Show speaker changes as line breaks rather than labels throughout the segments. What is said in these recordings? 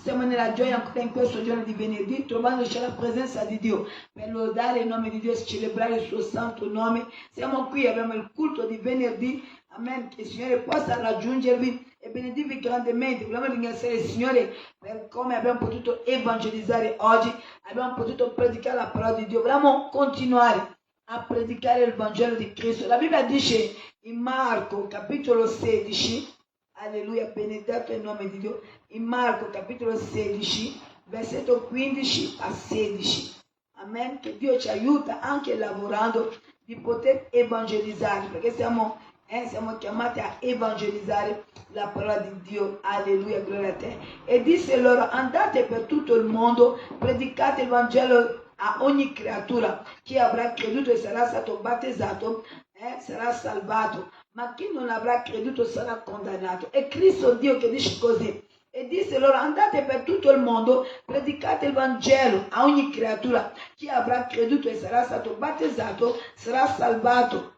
Siamo nella gioia ancora in questo giorno di venerdì, trovandoci alla presenza di Dio per lodare il nome di Dio e celebrare il suo santo nome. Siamo qui, abbiamo il culto di venerdì. Amen. Che il Signore possa raggiungervi e benedirvi grandemente. Vogliamo ringraziare il Signore per come abbiamo potuto evangelizzare oggi, abbiamo potuto predicare la parola di Dio. Vogliamo continuare a predicare il Vangelo di Cristo. La Bibbia dice in Marco capitolo 16, alleluia, benedetto il nome di Dio, in Marco capitolo 16, versetto 15 a 16. Amen. Che Dio ci aiuta anche lavorando di poter evangelizzare, perché siamo chiamati a evangelizzare la parola di Dio. Alleluia, gloria a te. E disse loro: andate per tutto il mondo, predicate il Vangelo a ogni creatura. Chi avrà creduto e sarà stato battezzato sarà salvato, ma chi non avrà creduto sarà condannato. È Cristo Dio che dice così. E disse loro: andate per tutto il mondo, predicate il Vangelo a ogni creatura. Chi avrà creduto e sarà stato battezzato sarà salvato,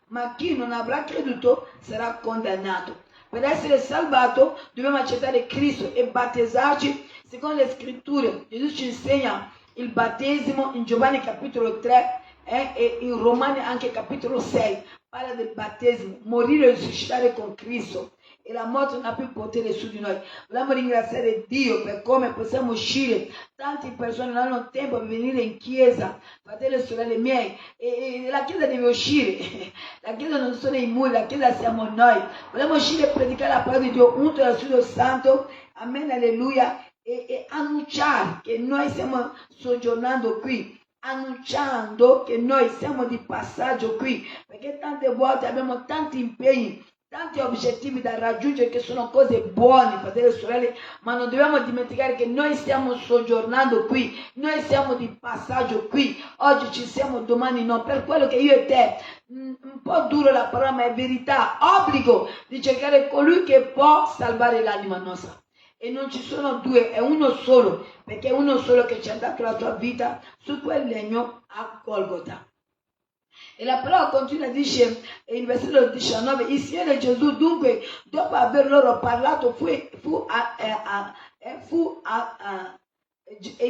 ma chi non avrà creduto sarà condannato. Per essere salvato dobbiamo accettare Cristo e battezzarci secondo le scritture. Gesù ci insegna il battesimo in Giovanni capitolo 3 e in Romani anche capitolo 6. Parla del battesimo, morire e risuscitare con Cristo. E la morte non ha più potere su di noi. Vogliamo ringraziare Dio per come possiamo uscire. Tante persone non hanno tempo per venire in chiesa, fratelli e sorelle miei, e la chiesa deve uscire. La chiesa non sono i muri, la chiesa siamo noi. Vogliamo uscire e predicare la parola di Dio unto dal Spirito Santo, amen, alleluia, e annunciare che noi stiamo soggiornando qui, annunciando che noi siamo di passaggio qui, perché tante volte abbiamo tanti impegni, tanti obiettivi da raggiungere che sono cose buone, fratelli e sorelle, ma non dobbiamo dimenticare che noi stiamo soggiornando qui, noi siamo di passaggio qui, oggi ci siamo, domani no. Per quello che io e te, un po' duro la parola, ma è verità, obbligo di cercare colui che può salvare l'anima nostra. E non ci sono due, è uno solo, perché è uno solo che ci ha dato la tua vita su quel legno a Golgota. E la parola continua, dice in versetto 19: il Signore Gesù dunque, dopo aver loro parlato, il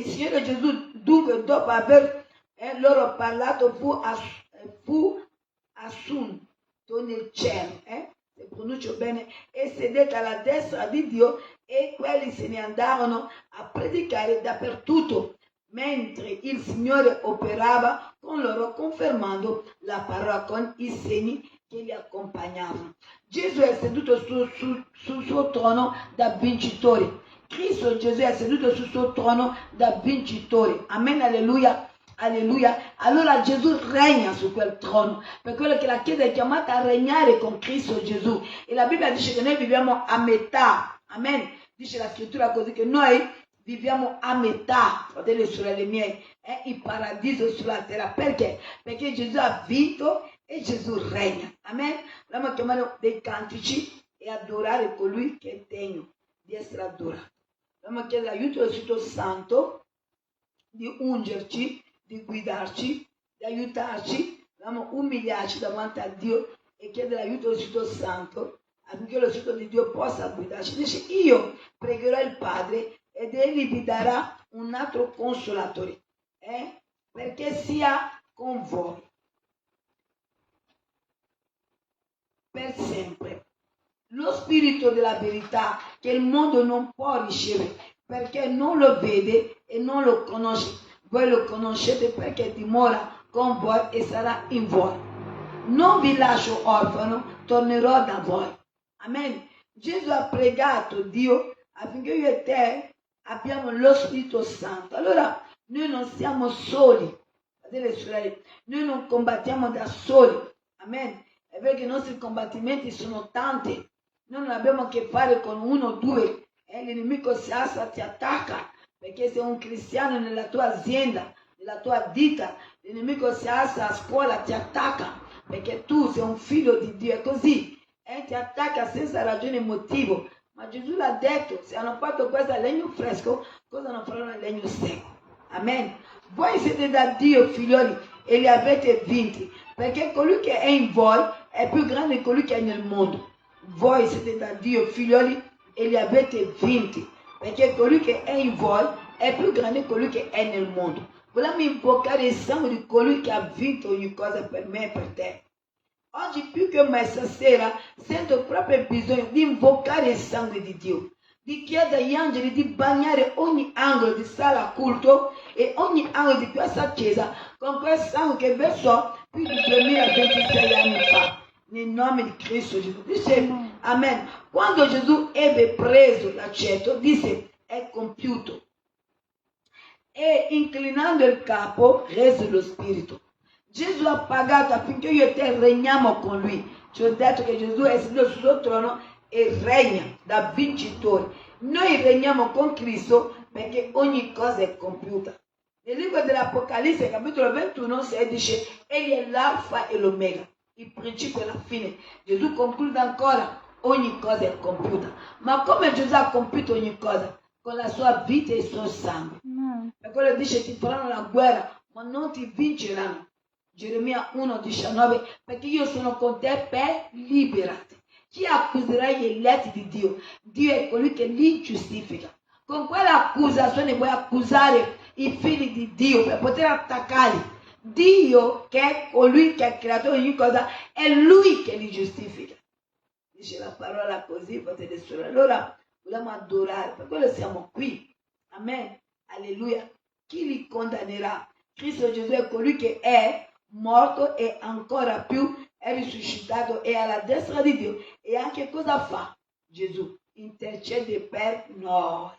Signore Gesù dunque, dopo aver loro parlato, fu assunto nel cielo, se pronuncio bene, e sedette alla destra di Dio, e quelli se ne andarono a predicare dappertutto, mentre il Signore operava con loro, confermando la parola con i segni che li accompagnavano. Gesù è seduto sul suo trono da vincitore. Cristo Gesù è seduto sul suo trono da vincitore. Amen, alleluia. Alleluia. Allora Gesù regna su quel trono, per quello che la Chiesa è chiamata a regnare con Cristo Gesù. E la Bibbia dice che noi viviamo a metà. Amen. Dice la scrittura così, che noi viviamo a metà, fratelli e sorelle miei, il paradiso sulla terra. Perché? Perché Gesù ha vinto e Gesù regna. Amen. Dobbiamo chiamare dei cantici e adorare colui che è degno di essere adorato. Dobbiamo chiedere l'aiuto del Spirito Santo di ungerci, di guidarci, di aiutarci. Dobbiamo umiliarci davanti a Dio e chiedere l'aiuto del Spirito Santo affinché lo Spirito di Dio possa guidarci. Dice: io pregherò il Padre ed egli vi darà un altro consolatore, perché sia con voi per sempre. Lo Spirito della verità, che il mondo non può ricevere, perché non lo vede e non lo conosce. Voi lo conoscete perché dimora con voi e sarà in voi. Non vi lascio orfano, tornerò da voi. Amen. Gesù ha pregato Dio affinché io e te abbiamo lo Spirito Santo. Allora noi non siamo soli, fratelli e sorelle, noi non combattiamo da soli. Amen. È vero che i nostri combattimenti sono tanti, noi non abbiamo a che fare con uno o due, l'nemico si alza, ti attacca, perché sei un cristiano nella tua azienda, nella tua ditta, l'nemico si alza a scuola, ti attacca, perché tu sei un figlio di Dio, è così, ti attacca senza ragione e motivo. Ma Gesù l'ha detto: se hanno fatto questo a legno fresco, cosa non faranno a legno secco? Amen. Voi siete da Dio, figlioli, e li avete vinti, perché colui che è in voi è più grande di colui che è nel mondo. Voi siete da Dio, figlioli, e li avete vinti. perché colui che è in voi è più grande di colui che è nel mondo. Vogliamo invocare il sangue di colui che ha vinto ogni cosa per me e per te. Oggi più che mai stasera sento proprio bisogno di invocare il sangue di Dio, di chiedere agli angeli di bagnare ogni angolo di sala culto e ogni angolo di questa chiesa con quel sangue che versò più di 2026 anni fa. Nel nome di Cristo Gesù. Dice Amen. Quando Gesù ebbe preso l'aceto, disse è compiuto. E inclinando il capo rese lo spirito. Gesù ha pagato affinché io e te regniamo con lui. Ci ho detto che Gesù è seduto sul suo trono e regna da vincitore. Noi regniamo con Cristo perché ogni cosa è compiuta. Nel libro dell'Apocalisse, capitolo 21, si dice egli è l'alfa e l'omega, il principio e la fine. Gesù conclude ancora, ogni cosa è compiuta. Ma come Gesù ha compiuto ogni cosa? Con la sua vita e il suo sangue. Per quello dice ti faranno la guerra, ma non ti vinceranno. Geremia 1,19, perché io sono con te per liberarti. Chi accuserà gli eletti di Dio? Dio è colui che li giustifica. Con quell'accusazione vuoi accusare i figli di Dio per poter attaccarli. Dio, che è colui che ha creato ogni cosa, è lui che li giustifica. Dice la parola così, fratelli e sorelle. Allora vogliamo adorare, per quello siamo qui. Amen. Alleluia. Chi li condannerà? Cristo Gesù è colui che è morto e ancora più è risuscitato e alla destra di Dio. E anche cosa fa Gesù? Intercede per noi.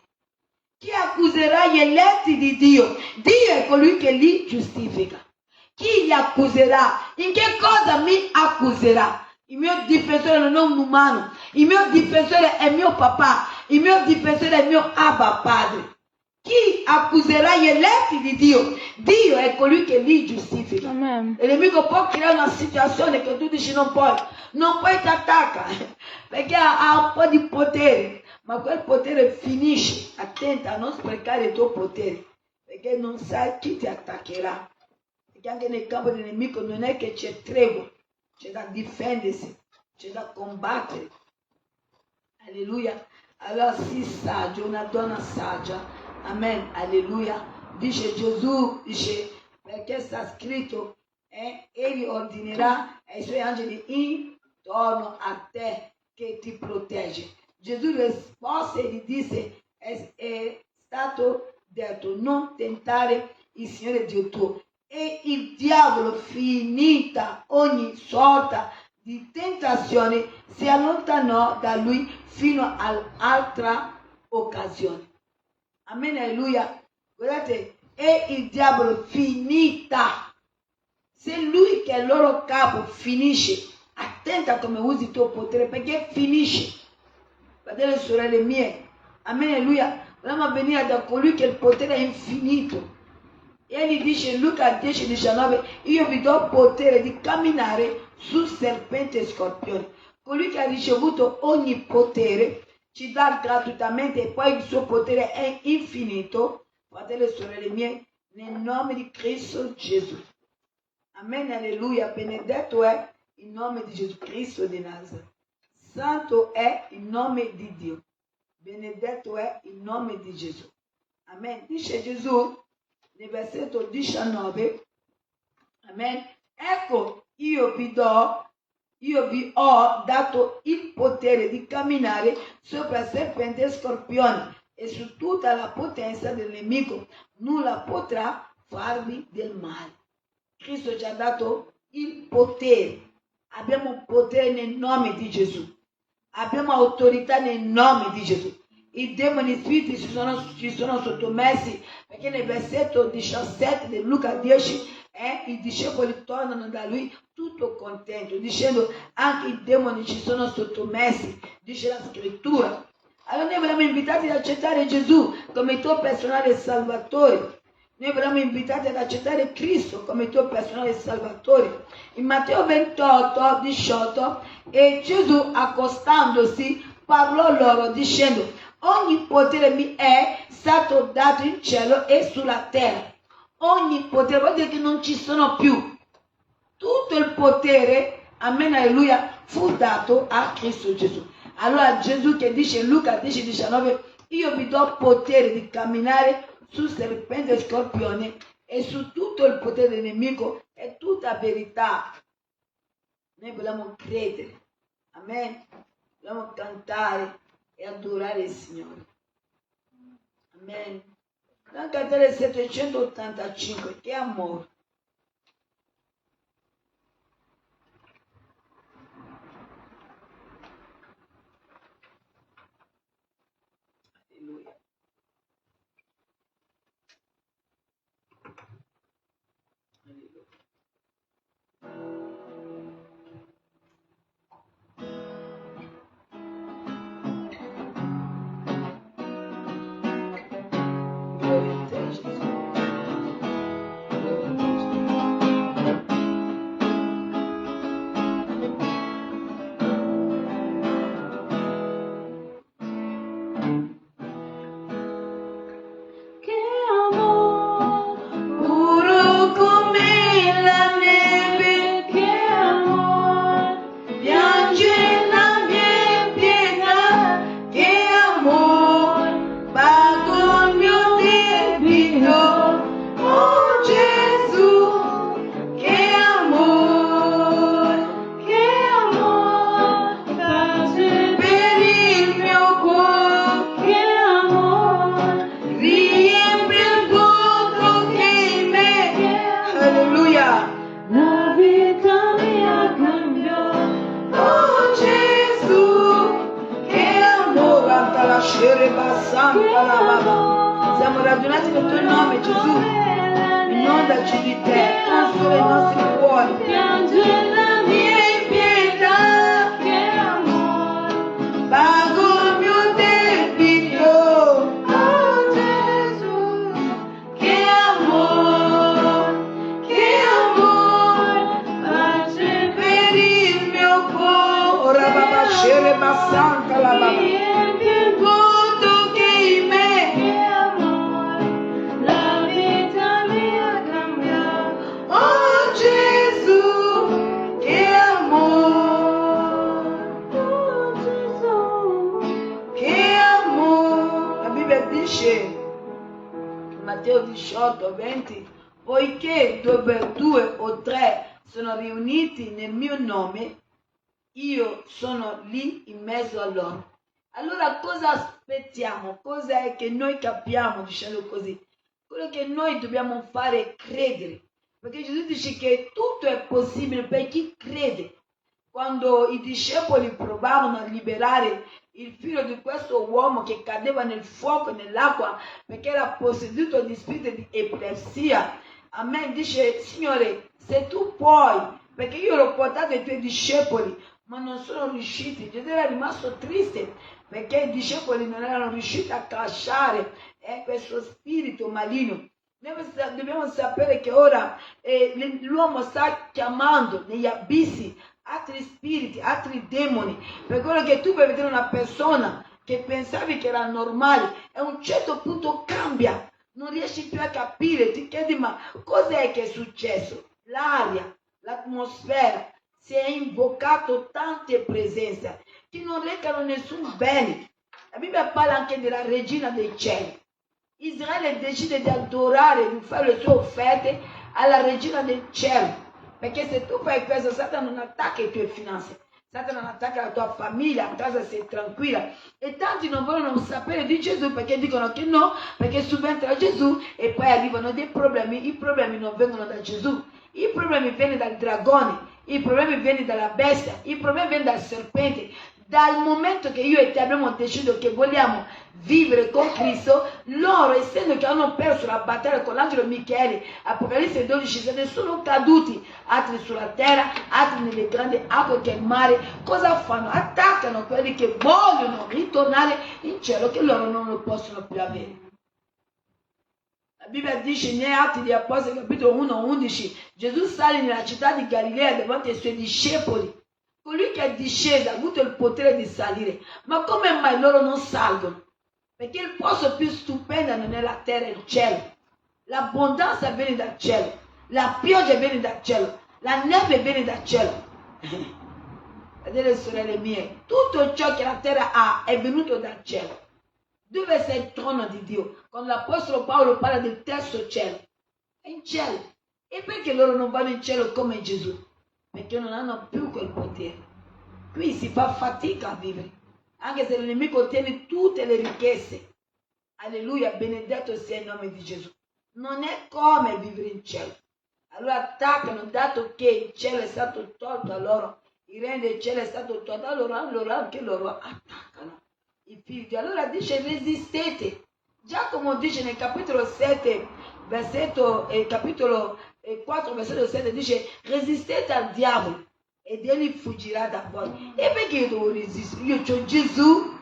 Chi accuserà gli eletti di Dio? Dio è colui che li giustifica. Chi li accuserà? In che cosa mi accuserà? Il mio difensore non è un umano. Il mio difensore è mio papà. Il mio difensore è mio Abba Padre. Chi accuserà gli eletti di Dio? Dio è colui che li giustifica. Amen. Il nemico può creare una situazione che tu dici non puoi ti attacca perché ha un po' di potere, ma quel potere finisce. Attenta a non sprecare il tuo potere, perché non sai chi ti attaccherà. Perché anche nel campo del nemico non è che c'è tregua, c'è da difendersi, c'è da combattere. Alleluia. Allora sii saggio, una donna saggia. Amen, alleluia. Dice Gesù, perché sta scritto, egli ordinerà ai suoi angeli intorno a te che ti protegge. Gesù rispose e gli disse, è stato detto, non tentare il Signore Dio tuo. E il diavolo, finita ogni sorta di tentazione, si allontanò da lui fino all'altra occasione. Amen, alleluia. Guardate, e il diavolo finita. Se lui che è il loro capo finisce, attenta come usi il tuo potere, perché finisce. Fratelli e sorelle mie, amen, alleluia. Vogliamo venire da colui che il potere è infinito. E egli dice in Luca 10,19, io vi do potere di camminare su serpenti e scorpioni. Colui che ha ricevuto ogni potere ci dà gratuitamente e poi il suo potere è infinito. Fratelli e sorelle mie, nel nome di Cristo Gesù. Amen, alleluia. Benedetto è il nome di Gesù Cristo di Nazareth. Santo è il nome di Dio. Benedetto è il nome di Gesù. Amen. Dice Gesù nel versetto 19. Amen. Ecco, io vi ho dato il potere di camminare sopra serpenti e scorpioni e su tutta la potenza del nemico. Nulla potrà farvi del male. Cristo ci ha dato il potere. Abbiamo potere nel nome di Gesù. Abbiamo autorità nel nome di Gesù. I demoni spiriti ci sono sottomessi, perché nel versetto 17 di Luca 10 i discepoli tornano da lui tutto contento, dicendo anche i demoni ci sono sottomessi, dice la scrittura. Allora noi vogliamo invitarti ad accettare Gesù come tuo personale salvatore. Noi vogliamo invitarti ad accettare Cristo come tuo personale salvatore. In Matteo 28, 18, e Gesù accostandosi parlò loro dicendo, ogni potere mi è stato dato in cielo e sulla terra. Ogni potere, vuol dire che non ci sono più. Tutto il potere, amen, alleluia, fu dato a Cristo Gesù. Allora Gesù che dice in Luca 10,19, io vi do potere di camminare su serpente e scorpione e su tutto il potere del nemico, è tutta verità. Noi vogliamo credere, amen, vogliamo cantare e adorare il Signore, amen. Dobbiamo cantare il 785, che amore. Alleluia. Siamo radunati nel tuo nome, Gesù. Inondaci di te, consola i nostri cuori. Piange la mia pietà, che amore, pago il mio debito. Oh Gesù, che amore, pace per il mio cuore. Ora va a scere bassanta la baba. Matteo 18, 20, poiché dove 2 o 3 sono riuniti nel mio nome, io sono lì in mezzo a loro. Allora cosa aspettiamo? Cosa è che noi capiamo dicendo così? Quello che noi dobbiamo fare è credere, perché Gesù dice che tutto è possibile per chi crede. Quando i discepoli provavano a liberare il figlio di questo uomo che cadeva nel fuoco e nell'acqua perché era posseduto di spirito di epilessia, amen, dice: Signore, se tu puoi, perché io l'ho portato ai tuoi discepoli ma non sono riusciti. Gesù era rimasto triste perché i discepoli non erano riusciti a cacciare questo spirito maligno. Noi dobbiamo sapere che ora l'uomo sta chiamando negli abissi altri spiriti, altri demoni, per quello che tu puoi vedere una persona che pensavi che era normale e a un certo punto cambia, non riesci più a capire, ti chiedi: ma cos'è che è successo? L'aria, l'atmosfera, si è invocato tante presenze che non recano nessun bene. La Bibbia parla anche della regina dei cieli. Israele decide di adorare, di fare le sue offerte alla regina del cielo. Perché se tu fai questo, Satana non attacca le tue finanze, Satana non attacca la tua famiglia, a casa sei tranquilla. E tanti non vogliono sapere di Gesù perché dicono che no, perché subentra Gesù e poi arrivano dei problemi. I problemi non vengono da Gesù, i problemi vengono dal dragone, i problemi vengono dalla bestia, i problemi vengono dal serpente. Dal momento che io e te abbiamo deciso che vogliamo vivere con Cristo, loro, essendo che hanno perso la battaglia con l'angelo Michele, Apocalisse 12, se ne sono caduti, altri sulla terra, altri nelle grandi acque che il mare, cosa fanno? Attaccano quelli che vogliono ritornare in cielo, che loro non lo possono più avere. La Bibbia dice nei Atti degli Apostoli, capitolo 1, 11, Gesù sale nella città di Galilea davanti ai suoi discepoli. Colui che è disceso ha avuto il potere di salire, ma come mai loro non salgono? Perché il posto più stupendo non è la terra e il cielo. L'abbondanza viene dal cielo, la pioggia viene dal cielo, la neve viene dal cielo. Vedete, sorelle mie, tutto ciò che la terra ha è venuto dal cielo. Dove sei il trono di Dio? Quando l'Apostolo Paolo parla del terzo cielo, è in cielo. E perché loro non vanno in cielo come Gesù? Perché non hanno più quel potere. Qui si fa fatica a vivere, anche se il nemico ottiene tutte le ricchezze. Alleluia, benedetto sia il nome di Gesù. Non è come vivere in cielo. Allora attaccano, dato che il cielo è stato tolto a loro, il regno del cielo è stato tolto a loro, allora anche loro attaccano i figli. Allora dice resistete. Giacomo dice nel capitolo 7, capitolo 4, versetto 7, dice resistete al diavolo ed egli fuggirà da voi. E perché io devo resistere? Io ho Gesù?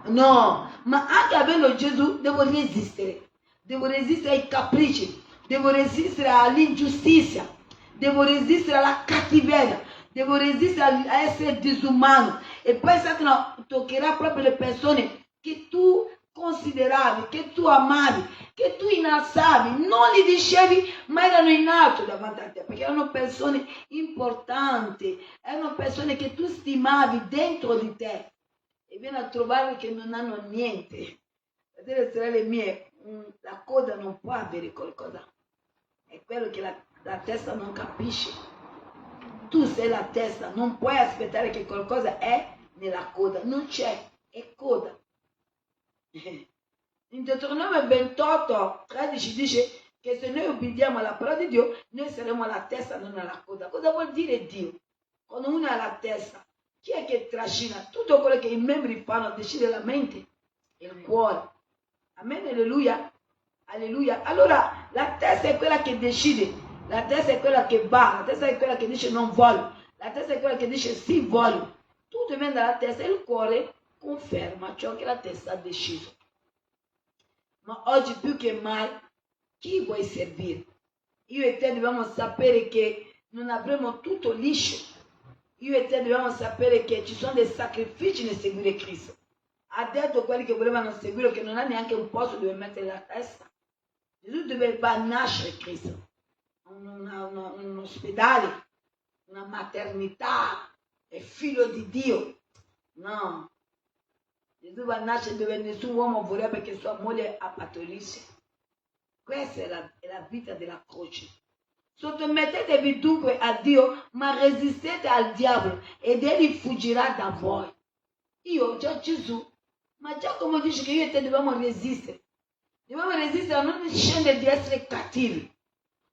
No, ma anche avendo Gesù devo resistere ai capricci, devo resistere all'ingiustizia, devo resistere alla cattiveria, devo resistere a essere disumano. E poi Satana toccherà proprio le persone che tu consideravi, che tu amavi, che tu innalzavi, non li dicevi, ma erano in alto davanti a te, perché erano persone importanti, erano persone che tu stimavi dentro di te. E viene a trovare che non hanno niente. Fratelli e sorelle mie, la coda non può avere qualcosa. È quello che la testa non capisce. Tu sei la testa, non puoi aspettare che qualcosa è nella coda. Non c'è, è coda. In Deuteronomio 28, 13 dice che se noi obbediamo alla parola di Dio, noi saremo alla testa, non alla coda. Cosa vuol dire Dio? Quando uno è alla testa, chi è che trascina? Tutto quello che i membri fanno decide la mente e il cuore. Amen, alleluia. Alleluia. Allora la testa è quella che decide, la testa è quella che va, la testa è quella che dice non voglio, la testa è quella che dice sì voglio. Tutto viene dalla testa e il cuore conferma ciò che la testa ha deciso. Ma oggi più che mai, chi vuoi servire? Io e te dobbiamo sapere che non avremo tutto liscio. Io e te dobbiamo sapere che ci sono dei sacrifici nel seguire Cristo. Ha detto quelli che volevano seguire che non ha neanche un posto dove mettere la testa. Gesù doveva nascere Cristo. Un ospedale, una maternità, è figlio di Dio. No. Gesù va a nascere dove nessun uomo vorrebbe che sua moglie partorisse. Questa è la vita della croce. Sottomettetevi dunque a Dio, ma resistete al diavolo ed egli fuggirà da voi. Io ho già Gesù, ma Giacomo dice che io e te dobbiamo resistere. Dobbiamo resistere a non scendere di essere cattivi.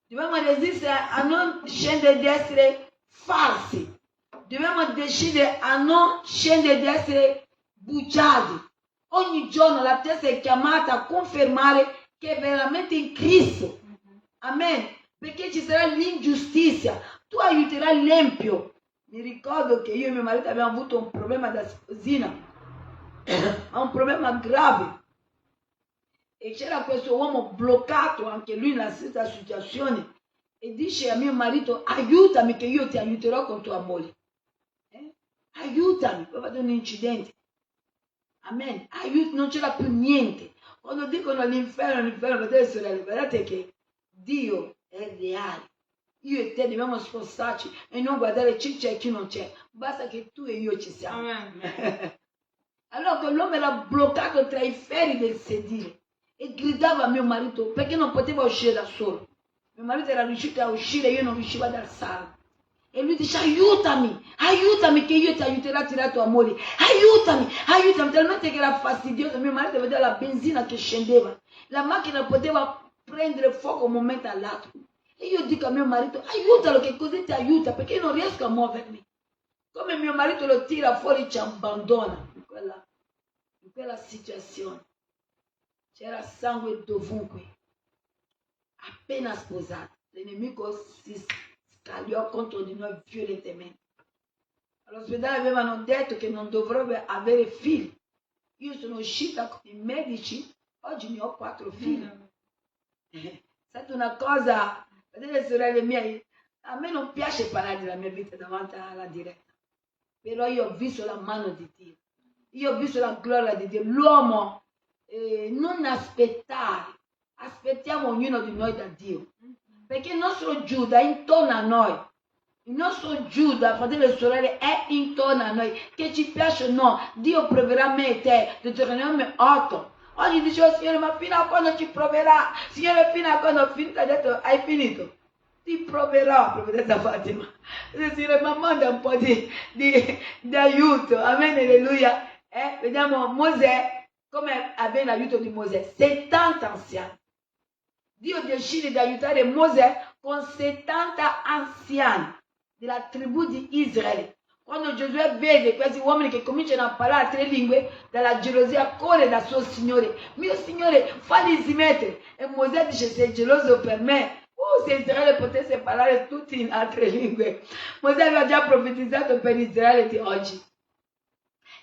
Dobbiamo resistere a non scendere di essere falsi. Dobbiamo decidere a non scendere di essere bugiardi. Ogni giorno la testa è chiamata a confermare che è veramente in Cristo. Amen. Perché ci sarà l'ingiustizia. Tu aiuterai l'empio. Mi ricordo che io e mio marito abbiamo avuto un problema da sposina, ma un problema grave. E c'era questo uomo bloccato, anche lui nella stessa situazione, e dice a mio marito, aiutami che io ti aiuterò con tua moglie. Aiutami, poi vado un incidente. Amen. Non c'era più niente. Quando dicono l'inferno, fratelli e sorelle, guardate che Dio è reale. Io e te dobbiamo spostarci e non guardare chi c'è e chi non c'è. Basta che tu e io ci siamo. Amen. Allora quell'uomo era bloccato tra i ferri del sedile e gridava a mio marito perché non poteva uscire da solo. Mio marito era riuscito a uscire, io non riuscivo ad alzarlo. E lui dice aiutami che io ti aiuterò a tirare tua moglie. Aiutami, talmente che era fastidioso. Mio marito vedeva la benzina che scendeva. La macchina poteva prendere fuoco un momento all'altro. E io dico a mio marito, aiutalo che così ti aiuta, perché io non riesco a muovermi. Come mio marito lo tira fuori, ci abbandona in quella situazione. C'era sangue dovunque. Appena sposato, l'nemico si scagliò contro di noi violentemente. All'ospedale avevano detto che non dovrebbe avere figli. Io sono uscita con i medici, oggi ne ho 4 figli. È stata una cosa, vedete sorelle miei, a me non piace parlare della mia vita davanti alla diretta, però io ho visto la mano di Dio, io ho visto la gloria di Dio. L'uomo non aspettare, aspettiamo ognuno di noi da Dio, perché il nostro Giuda è intorno a noi. Il nostro Giuda, fratelli e sorelle, è intorno a noi, che ci piace o no, Dio proverà me e te, Deuteronomio 8. Oggi dicevo, Signore, ma fino a quando ci proverà? Signore, fino a quando ho finito? Ha detto, hai finito? Ti proverò, profetessa Fatima. Signore, ma manda un po' di aiuto, amen, alleluia. Vediamo Mosè, come aveva l'aiuto di Mosè, 70 anziani. Dio decide di aiutare Mosè con 70 anziani della tribù di Israele. Quando Giosuè vede questi uomini che cominciano a parlare 3 lingue, dalla gelosia corre dal suo Signore. Mio Signore, falli smettere. E Mosè dice, sei geloso per me? Se Israele potesse parlare tutti in altre lingue. Mosè aveva già profetizzato per Israele di oggi.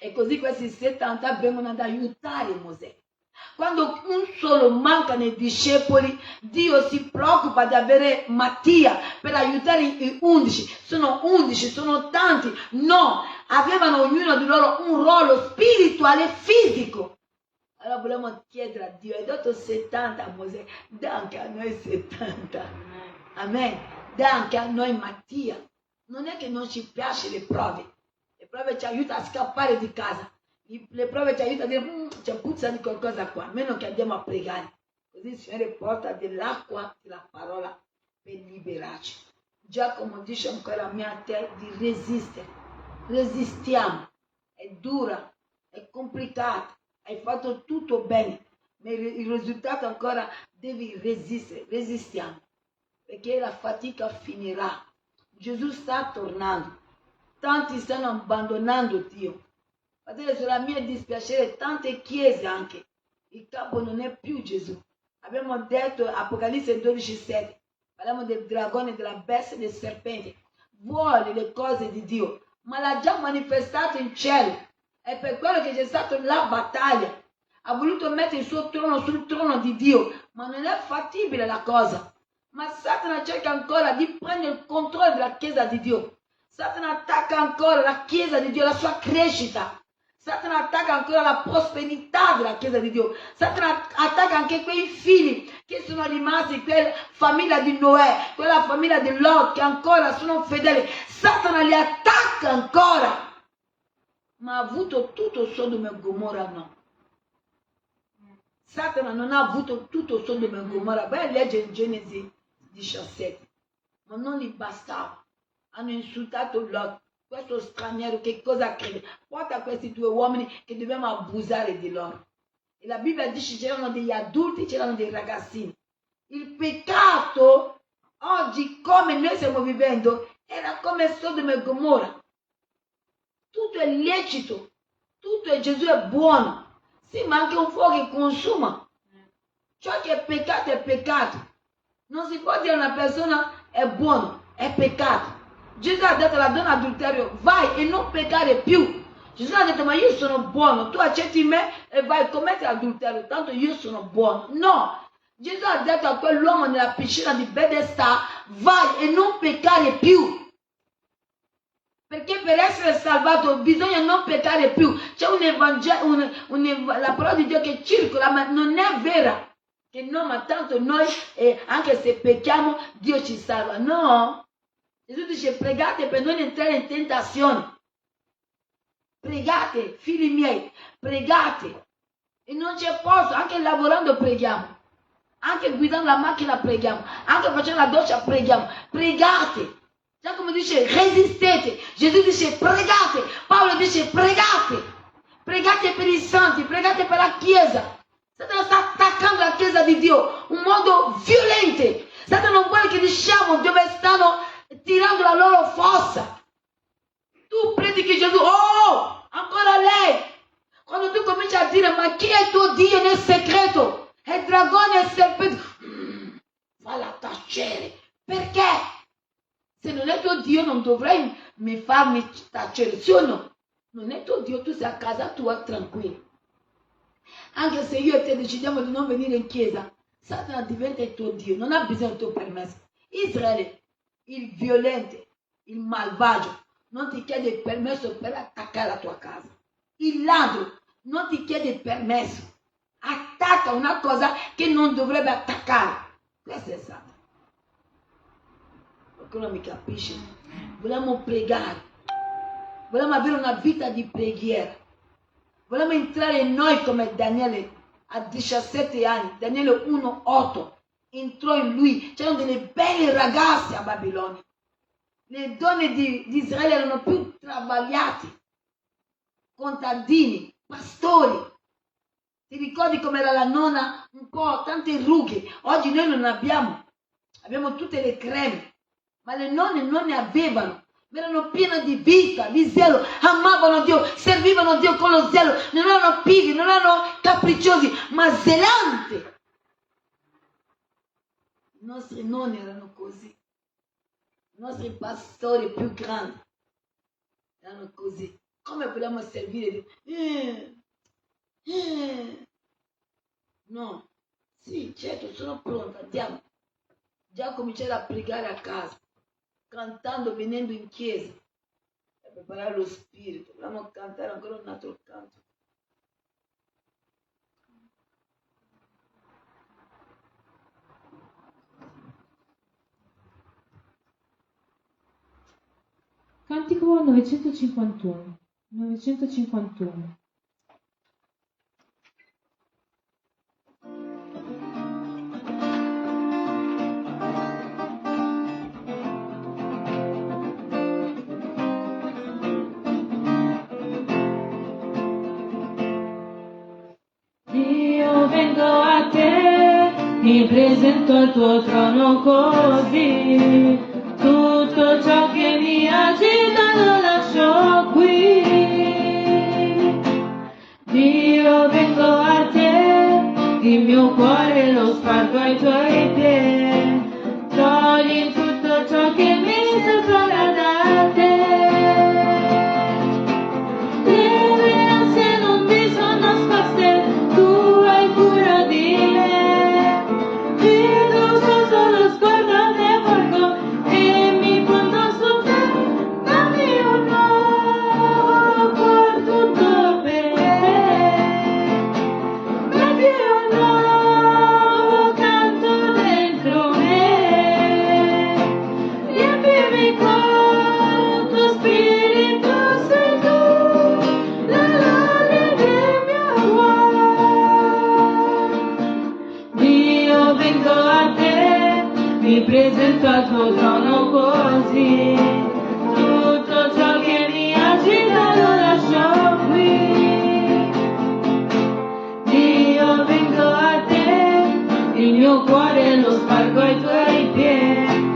E così questi 70 vengono ad aiutare Mosè. Quando un solo manca nei discepoli, Dio si preoccupa di avere Mattia per aiutare i 11. Sono 11, sono tanti. No, avevano ognuno di loro un ruolo spirituale e fisico. Allora vogliamo chiedere a Dio, hai dato 70 a Mosè, dà anche a noi 70. Amen. Dà anche a noi Mattia. Non è che non ci piace le prove ci aiutano a scappare di casa. Le prove ci aiutano a dire, c'è puzza di qualcosa qua, meno che andiamo a pregare. Così il Signore porta dell'acqua, della parola, per liberarci. Giacomo dice ancora a me a te di resistere. Resistiamo. È dura, è complicata, hai fatto tutto bene, ma il risultato ancora devi resistere. Resistiamo, perché la fatica finirà. Gesù sta tornando. Tanti stanno abbandonando Dio. Fratelli, sulla mia dispiacere, tante chiese anche, il capo non è più Gesù. Abbiamo detto, Apocalisse 12,7, parliamo del dragone, della bestia e del serpente. Vuole le cose di Dio, ma l'ha già manifestato in cielo. È per quello che c'è stata la battaglia. Ha voluto mettere il suo trono sul trono di Dio, ma non è fattibile la cosa. Ma Satana cerca ancora di prendere il controllo della Chiesa di Dio. Satana attacca ancora la Chiesa di Dio, la sua crescita. Satana attacca ancora la prosperità della Chiesa di Dio. Satana attacca anche quei figli che sono rimasti, quella famiglia di Noè, quella famiglia di Lot che ancora sono fedeli. Satana li attacca ancora. Ma ha avuto tutto Sodoma e Gomorra? No. Satana non ha avuto tutto Sodoma e Gomorra. Vai a leggere in Genesi 17. Ma non gli bastava. Hanno insultato Lot, questo straniero, che cosa crede? Porta questi 2 uomini che dobbiamo abusare di loro. E la Bibbia dice che c'erano degli adulti, c'erano dei ragazzini. Il peccato, oggi come noi stiamo vivendo, era come Sodoma e Gomorra. Tutto è lecito, tutto è Gesù è buono. Sì, ma anche un fuoco che consuma. Ciò che è peccato. Non si può dire una persona è buono, è peccato. Gesù ha detto alla donna adulterio, vai e non peccare più. Gesù ha detto, ma io sono buono, tu accetti me e vai a commettere adulterio, tanto io sono buono. No, Gesù ha detto a quell'uomo nella piscina di Bethesda, vai e non peccare più. Perché per essere salvato bisogna non peccare più. C'è un evangelo, la parola di Dio che circola, ma non è vera. Che no, ma tanto noi, anche se pecchiamo, Dio ci salva. No. Gesù dice, pregate per non entrare in tentazione. Pregate, figli miei, pregate. E non c'è posto, anche lavorando preghiamo. Anche guidando la macchina preghiamo. Anche facendo la doccia preghiamo. Pregate. Giacomo dice, resistete. Gesù dice, pregate. Paolo dice, pregate. Pregate per i santi, pregate per la Chiesa. Satana sta attaccando la Chiesa di Dio in modo violento. Satana non vuole che diciamo dove stanno tirando la loro fossa. Tu predichi Gesù, oh, ancora lei. Quando tu cominci a dire, ma chi è tuo Dio nel segreto? È il dragone e il serpente. Falla tacere. Perché? Se non è tuo Dio non dovrei farmi tacere, sì o no? Non è tuo Dio, tu sei a casa tua tranquillo. Anche se io e te decidiamo di non venire in chiesa, Satana diventa il tuo Dio, non ha bisogno del tuo permesso. Israele, il violento, il malvagio, non ti chiede il permesso per attaccare la tua casa. Il ladro non ti chiede il permesso, attacca una cosa che non dovrebbe attaccare. Questo è Satana. Qualcuno mi capisce? vogliamo pregare, vogliamo avere una vita di preghiera, vogliamo entrare noi come Daniele a 17 anni, Daniele 1:8, entrò in lui, c'erano delle belle ragazze a Babilonia, le donne di Israele erano più travagliate, contadini, pastori. Ti ricordi com'era la nonna? Un po', tante rughe. Oggi noi non abbiamo tutte le creme, ma le nonne non ne avevano, erano piene di vita, di zelo, amavano Dio, servivano Dio con lo zelo, non erano pigri, non erano capricciosi, ma zelanti. I nostri nonni erano così, i nostri pastori più grandi erano così. Come vogliamo servire Dio? No, sì, certo, sono pronta, andiamo. Già cominciare a pregare a casa, cantando, venendo in chiesa, per preparare lo spirito. Vogliamo cantare ancora un altro canto.
Cantico 951. 951. Dio, vengo a te, mi presento al tuo trono così, tutto ciò che mi agita lo lascio qui. Dio, vengo a te, il mio cuore lo spargo ai tuoi piedi, togli tutto ciò che mi separa da te. Le ansie non mi sono nascoste, tu hai cura di me. Vedo sotto lo sguardo del porco e mi fondo su te. Dammi un nuovo cuore tutto per te. Metti un nuovo canto dentro me. Riempimi con tuo spirito, sei tu, la lode del mio cuore. Dio, vengo a te, mi presento al tuo trono così, tutto ciò che mi agita lo lascio qui. Dio, vengo a te, il mio cuore lo spargo ai tuoi piedi,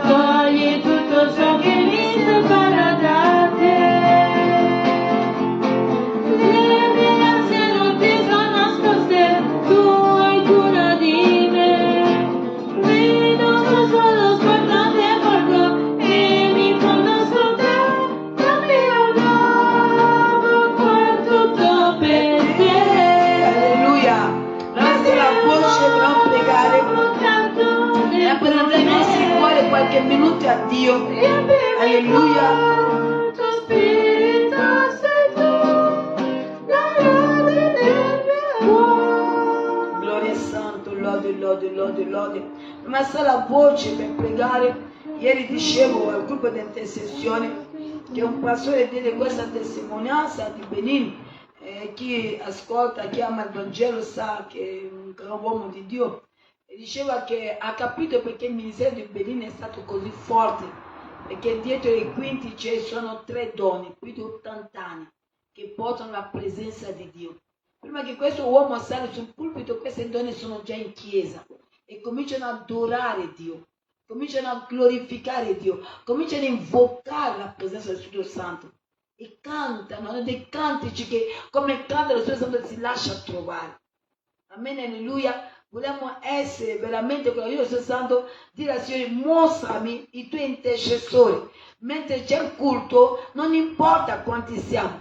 togli tutto ciò che mi separa da te. Le mie ansie non ti sono nascoste, tu hai cura di me. Vedo solo sguardo del porco e mi fondo su te. Dammi un nuovo cuore tutto per te.
Alleluia. Alza la voce, dobbiamo pregare. E presentare i nostri cuori qualche minuto a Dio. Alleluia.
Tuo spirito sei tu, la lode del mio cuore.
Gloria Santo, lode. Ma alza la voce per pregare. Ieri dicevo al gruppo di intercessione che un pastore diede questa testimonianza di Benin. Chi ascolta, chi ama il Vangelo sa che è un gran uomo di Dio. E diceva che ha capito perché il ministero di Benin è stato così forte, perché dietro i quinti ci sono 3 donne, più di 80 anni, che portano la presenza di Dio. Prima che questo uomo sale sul pulpito, queste donne sono già in chiesa e cominciano ad adorare Dio, cominciano a glorificare Dio, cominciano a invocare la presenza del Spirito Santo e cantano, hanno dei cantici che come canta lo Spirito Santo si lascia trovare. Amen, alleluia. Vogliamo essere veramente con lo Spirito Santo, dire al Signore: mostrami i tuoi intercessori. Mentre c'è il culto, non importa quanti siamo,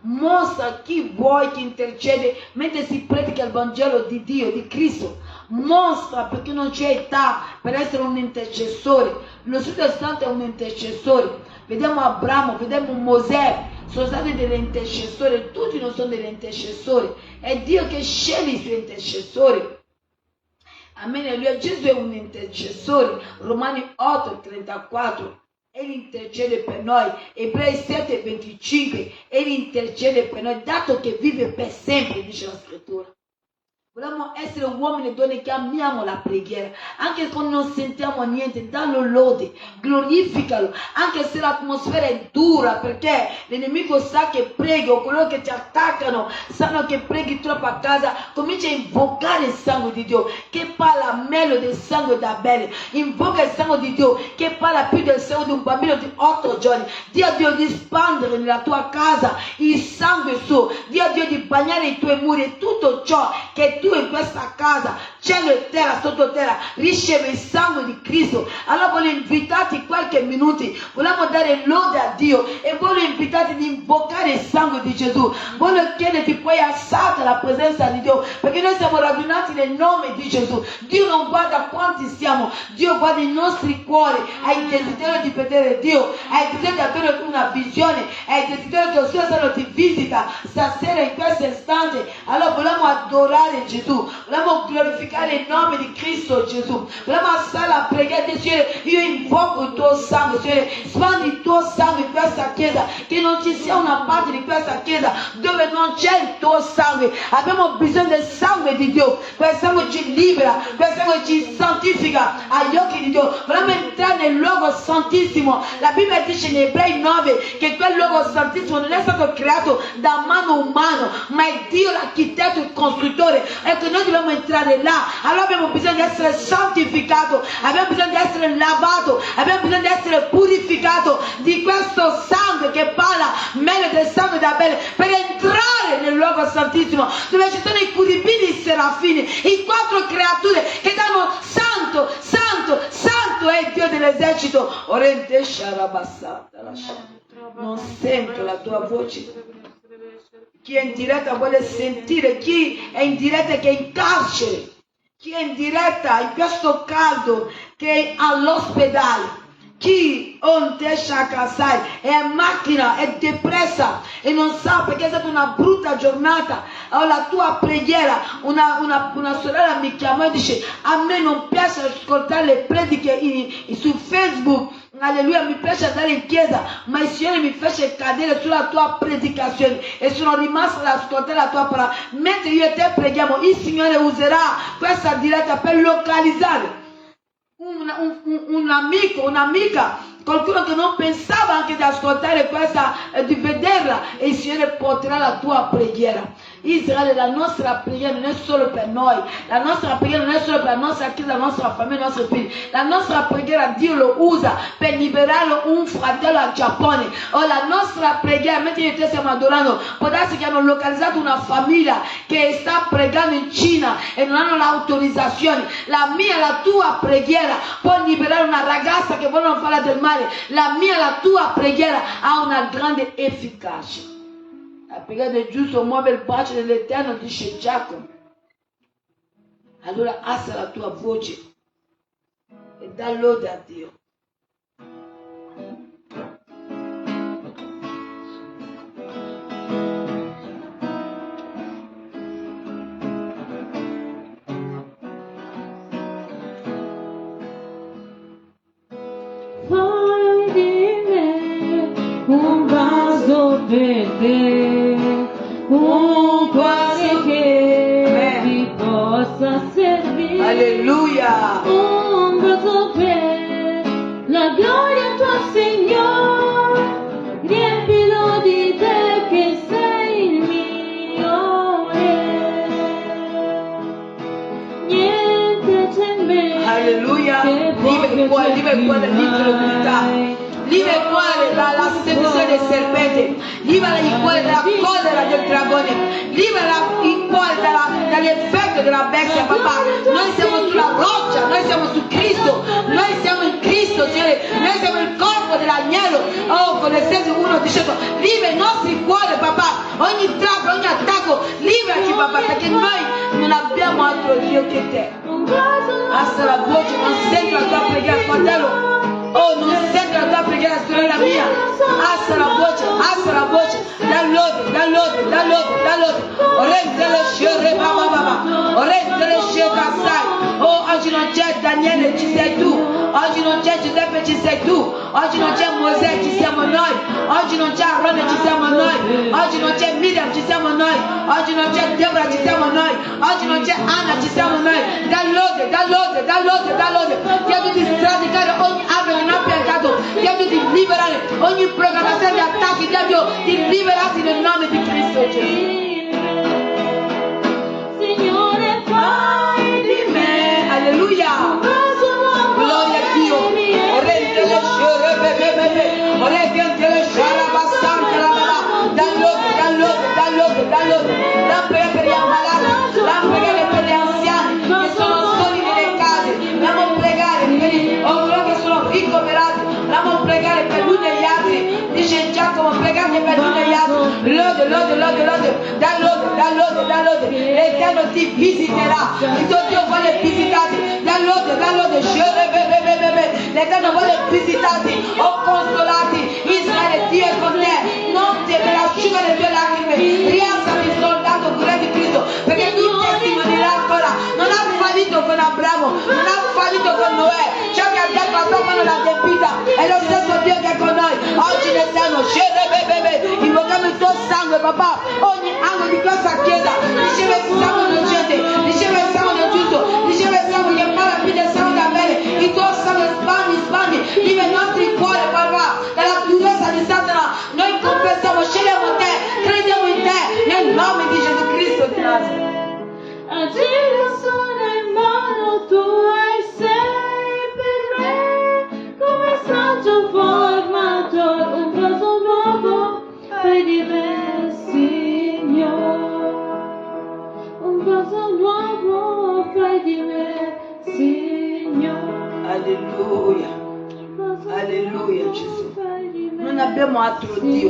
mostra chi vuoi che intercede mentre si predica il Vangelo di Dio, di Cristo. Mostra, perché non c'è età per essere un intercessore. Lo Spirito Santo è un intercessore. Vediamo Abramo, vediamo Mosè, sono stati degli intercessori, tutti non sono degli intercessori, è Dio che sceglie i suoi intercessori. Amen, alleluia. Gesù è un intercessore. Romani 8:34 Egli intercede per noi. Ebrei 7:25, Egli intercede per noi, dato che vive per sempre, dice la scrittura. Vogliamo essere uomini e donne che amiamo la preghiera, anche quando non sentiamo niente, dallo lode, glorificalo, anche se l'atmosfera è dura, perché l'nemico sa che preghi, o coloro che ti attaccano sanno che preghi troppo a casa, comincia a invocare il sangue di Dio, che parla meglio del sangue d'Abele, invoca il sangue di Dio, che parla più del sangue di un bambino di 8 giorni, di a Dio di spandere nella tua casa il sangue suo, di a Dio di bagnare i tuoi muri e tutto ciò che tu in questa casa, cielo e terra, sottoterra, riceve il sangue di Cristo. Allora voglio invitarti qualche minuti, vogliamo dare lode a Dio e voglio invitarti ad invocare il sangue di Gesù. Voglio chiederti, puoi alzare la presenza di Dio, perché noi siamo radunati nel nome di Gesù. Dio non guarda quanti siamo, Dio guarda i nostri cuori. Hai il desiderio di vedere Dio, hai il desiderio di avere una visione, hai il desiderio che il Suo Santo ti visita stasera in questo istante. Allora vogliamo adorare Gesù, vogliamo glorificare il nome di Cristo Gesù, vogliamo alzare la preghiera del Signore. Io invoco il tuo sangue, Signore, spandi il tuo sangue in questa chiesa, che non ci sia una parte di questa chiesa dove non c'è il tuo sangue. Abbiamo bisogno del sangue di Dio, quel sangue ci libera, quel sangue ci santifica agli occhi di Dio. Vogliamo entrare nel luogo santissimo. La Bibbia dice in Ebrei 9 che quel luogo santissimo non è stato creato da mano umana, ma è Dio l'architetto, il costruttore. Ecco, noi dobbiamo entrare là. Allora abbiamo bisogno di essere santificato, abbiamo bisogno di essere lavato, abbiamo bisogno di essere purificato di questo sangue che parla meglio del sangue d'Abele, per entrare nel luogo santissimo, dove ci sono i curibini, i serafini, i 4 creature che danno santo, santo, santo è il Dio dell'esercito. Non sento la tua voce. Chi è in diretta vuole sentire, chi è in diretta che è in carcere, chi è in diretta in questo caldo che è all'ospedale, chi è in macchina, è depressa e non sa perché è stata una brutta giornata. Allora la tua preghiera, una sorella mi chiamò e dice: a me non piace ascoltare le prediche su Facebook, alleluia, mi piace andare in chiesa, ma il Signore mi fece cadere sulla tua predicazione e sono rimasta ad ascoltare la tua parola. Mentre io e te preghiamo, il Signore userà questa diretta per localizzare un amico, un'amica, qualcuno che non pensava anche di ascoltare questa, di vederla, e il Signore porterà la tua preghiera. Israele, la nostra preghiera non è solo per noi, la nostra preghiera non è solo per la nostra chiesa, la nostra famiglia, i nostri figli. La nostra preghiera Dio lo usa per liberare un fratello al Giappone. O la nostra preghiera, mentre io e te stiamo adorando, può darsi che hanno localizzato una famiglia che sta pregando in Cina e non hanno l'autorizzazione. La mia, la tua preghiera può liberare una ragazza che vogliono farla del male. La mia, la tua preghiera ha una grande efficacia. La preghiera del giusto muove il braccio dell'Eterno, dice Giacomo. Allora alza la tua voce e dà lode a Dio.
Fai di me un vaso per te, un cuore che ti possa servire.
Alleluia.
Un vaso per la gloria tua, Signore, riempilo di te che sei il mio re. Niente c'è in me.
Alleluia. Libera il cuore dell'incredulità. Libera il cuore dalla seduzione del serpente, libera il cuore dalla collera del dragone, libera il cuore dall'effetto della bestia, papà. Noi siamo sulla roccia, noi siamo su Cristo, noi siamo in Cristo, Signore, noi siamo il corpo dell'agnello. Oh, Colossesi 1:18, libera i nostri cuori, papà, ogni trappola, ogni attacco, liberaci, papà, perché noi non abbiamo altro Dio che te. Alza la voce, non senti la tua preghiera, fratello. Oh, non senti la tua preghiera, sorella mia. Alza la voce, da lode. Oh, oggi non c'è Daniele, ci sei tu. Oggi non c'è Giuseppe, ci sei tu. Oggi non c'è Mosè, ci siamo noi. Oggi non c'è Arone, ci siamo noi. Oggi non c'è Miriam, ci siamo noi. Oggi non c'è Deborah, ci siamo noi. Oggi non c'è Anna, ci siamo noi. Dall'ode. Chiedo di sradicare ogni albero non piantato. Chiedo di liberare ogni programmazione di attacchi. Chiedo di liberarti nel nome di Cristo Gesù.
Signore, fai di me.
Alleluia. Gloria a Dio. Lampada per gli ammalati, lampada per gli anziani che sono soli nelle case. Andiamo a pregare per coloro che sono ricoverati. Andiamo a pregare per l'uno e gli altri. Dice Giacomo, pregate per l'uno e gli altri. Lode. Da lode. L'Eterno ti visiterà. Il tuo Dio vuole visitarti. Da lode. L'Eterno vuole visitarti. Oh, consolati. Israele, Dio è con te. Non ti asciuga le tue lacrime. Rialzati, soldato, cuore di Cristo. Perché tu testimonierai ancora. Non ha fallito con Abramo. Non ha fallito con Noè. Ciò che ha detto a tua mano l'ha adempita. È lo stesso Dio che è con noi. Oggi l'Eterno. Invochiamo il tuo sangue, papà. Ogni angolo di questa chiesa. Riceve il sangue innocente. Riceve il sangue giusto. Riceve il sangue che parla più del sangue da bene. Il tuo sangue spandi. Vive i nostri cuori, papà. Dalla durezza di Satana. Noi confessiamo, scegliamo te. Crediamo in te. Nel nome di Gesù Cristo di Nazareth.
Agire sono in mano tua e sei per me come saggio formatore, un vaso nuovo fai di me, Signore, un vaso nuovo fai di me, Signore.
Alleluia Gesù. Non abbiamo altro Dio.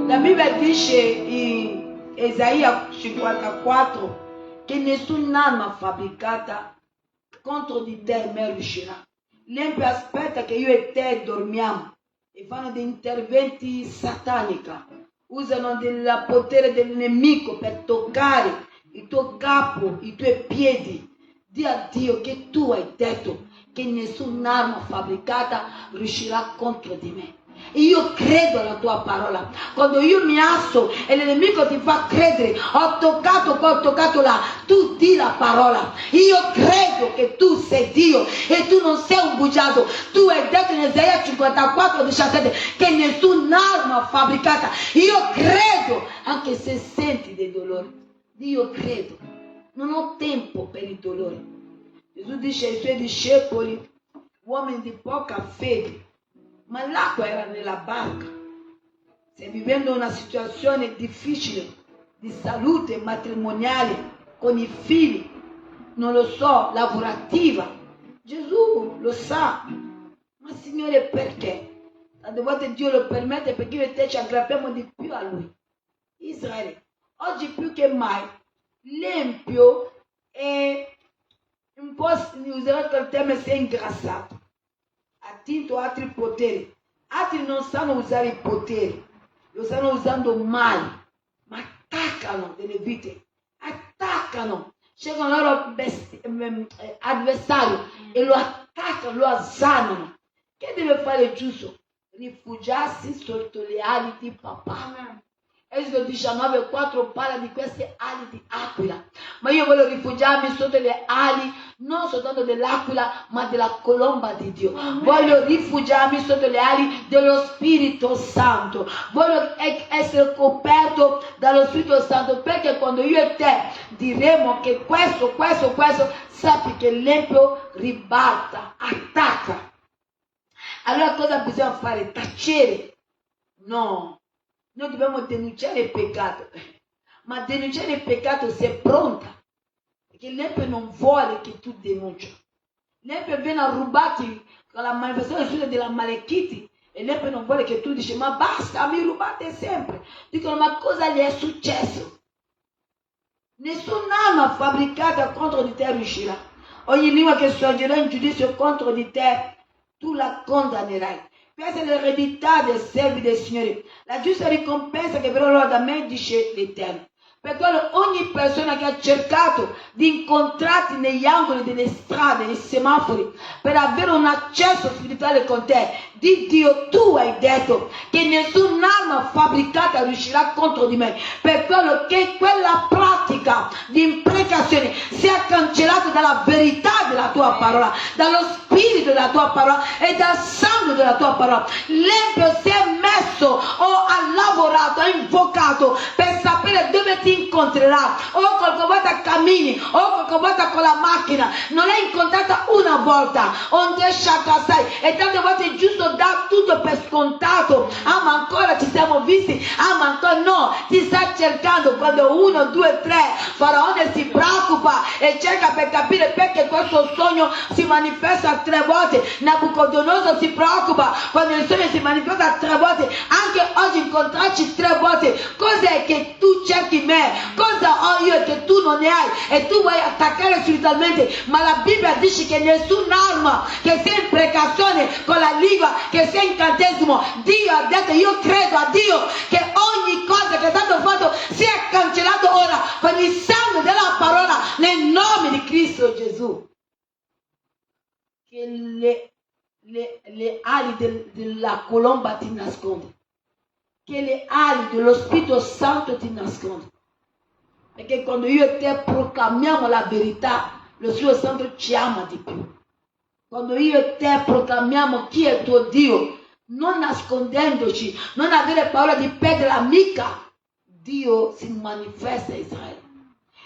La Bibbia dice in Isaia 54 che nessun'arma fabbricata contro di te mai riuscirà. L'empio aspetta che io e te dormiamo e fanno degli interventi satanici, usano il potere del nemico per toccare il tuo capo, i tuoi piedi. Di a Dio che tu hai detto che nessun'arma fabbricata riuscirà contro di me. Io credo alla tua parola. Quando io mi alzo e l'nemico ti fa credere, ho toccato là, tu di la parola. Io credo che tu sei Dio e tu non sei un bugiardo. Tu hai detto in Isaia 54:17 che nessun'arma fabbricata. Io credo, anche se senti dei dolori. Io credo. Non ho tempo per i dolori. Gesù dice ai suoi discepoli, uomini di poca fede, ma l'acqua era nella barca. Stai vivendo una situazione difficile di salute matrimoniale con i figli, non lo so, lavorativa. Gesù lo sa. Ma Signore, perché? Tante volte Dio lo permette perché io e te ci aggrappiamo di più a Lui. Israele, oggi più che mai, l'empio è un po', userò quel termine, si è ingrassato. Ha tinto altri poteri. Altri non sanno usare i poteri, lo stanno usando male, ma attaccano delle vite, attaccano, cercano il loro avversario e lo attaccano, lo azzannano. Che deve fare il giusto? Rifugiarsi sotto le ali di papà. Esodo 19:4 parla di queste ali di aquila, ma io voglio rifugiarmi sotto le ali non soltanto dell'aquila ma della colomba di Dio. Voglio rifugiarmi sotto le ali dello Spirito Santo, voglio essere coperto dallo Spirito Santo, perché quando io e te diremo che questo, sappi che l'empio ribalta, attacca. Allora cosa bisogna fare? Tacere? No. Noi dobbiamo denunciare il peccato, ma denunciare il peccato se è pronta, perché l'empio non vuole che tu denunci. L'empio viene a rubarti con la manifestazione della Malechiti e l'empio non vuole che tu dici ma basta, mi rubate sempre. Dicono ma cosa gli è successo? Nessun'arma fabbricata contro di te riuscirà. Ogni lingua che sorgerà in giudizio contro di te, tu la condannerai. Questa è l'eredità dei servi del Signore, la giusta ricompensa che verrà loro da me, dice l'Eterno. Per quello ogni persona che ha cercato di incontrarti negli angoli delle strade, nei semafori, per avere un accesso spirituale con te, di Dio, tu hai detto che nessun'arma fabbricata riuscirà contro di me. Per quello che quella pratica di imprecazione sia cancellata dalla verità della tua parola, dallo spirito della tua parola e dal sangue della tua parola. L'empio si è messo o ha lavorato, ha invocato per sapere dove ti incontrerà, o qualche volta cammini, o qualche volta con la macchina, non l'hai incontrata una volta, onde sai, e tante volte è giusto dare tutto per scontato. Ah, ma ancora ci siamo visti, ah, ma ancora no, ti sta cercando. Quando 1, 2, 3 Faraone si preoccupa e cerca per capire perché questo sogno si manifesta 3 volte, Nabucodonosor si preoccupa quando il sogno si manifesta 3 volte. Anche oggi incontrarci 3 volte, cos'è che tu cerchi me? Cosa ho io che tu non ne hai e tu vuoi attaccare spiritualmente? Ma la Bibbia dice che nessun'arma che sia imprecazione con la lingua, che sia incantesimo, Dio ha detto, io credo a Dio che ogni cosa che è stato fatto sia cancellato ora con il sangue della parola nel nome di Cristo Gesù. Che le ali della colomba ti nascondono, che le ali dello Spirito Santo ti nascondono, perché quando io e te proclamiamo la verità, lo Spirito Santo ci ama di più. Quando io e te proclamiamo chi è tuo Dio, non nascondendoci, non avere paura di perdere l'amica, Dio si manifesta a Israele.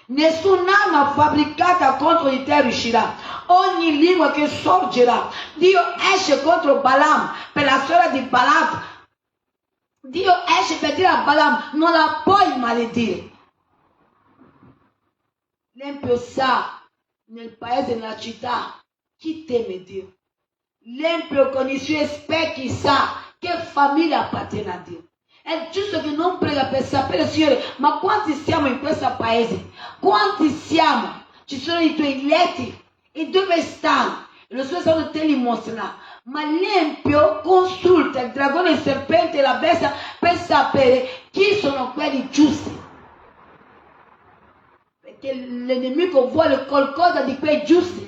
Nessun'arma fabbricata contro di te riuscirà. Ogni lingua che sorgerà, Dio esce contro Balaam per la storia di Balaam. Dio esce per dire a Balaam, non la puoi maledire. L'empio sa nel paese, nella città, chi teme Dio. L'empio con i suoi specchi sa che famiglia appartiene a Dio. È giusto che non prega per sapere, Signore, ma quanti siamo in questo paese? Quanti siamo? Ci sono i tuoi letti e dove stanno? E lo Spirito Santo te li mostrerà. Ma l'empio consulta il dragone, il serpente e la bestia per sapere chi sono quelli giusti. Perché l'nemico vuole qualcosa di quei giusti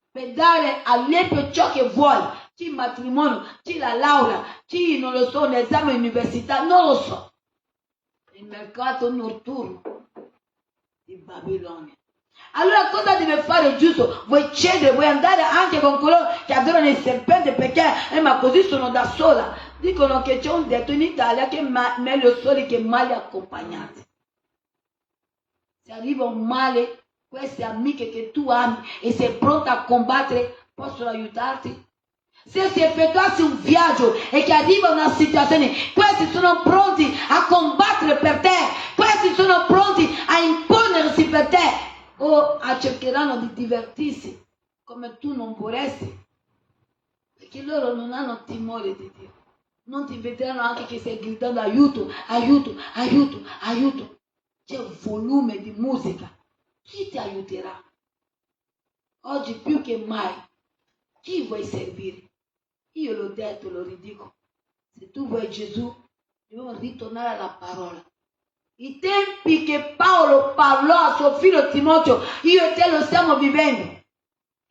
per dare all'empio ciò che vuole. Chi matrimonio, chi la laurea, chi non lo so, un esame università, non lo so. Il mercato notturno di Babilonia. Allora cosa deve fare il giusto? Vuoi cedere, vuoi andare anche con coloro che adorano il serpente perché ma così sono da sola. Dicono che c'è un detto in Italia che è meglio soli che male accompagnati. Se arriva un male, queste amiche che tu ami e sei pronta a combattere possono aiutarti? Se si effettuasse un viaggio e che arriva una situazione, questi sono pronti a combattere per te, questi sono pronti a imponersi per te o cercheranno di divertirsi come tu non vorresti, perché loro non hanno timore di Dio. Non ti vedranno anche che stai gridando aiuto, aiuto, aiuto, aiuto. C'è un volume di musica. Chi ti aiuterà? Oggi più che mai, chi vuoi servire? Io l'ho detto, lo ridico. Se tu vuoi Gesù, dobbiamo ritornare alla parola. I tempi che Paolo parlò a suo figlio Timoteo, io e te lo stiamo vivendo.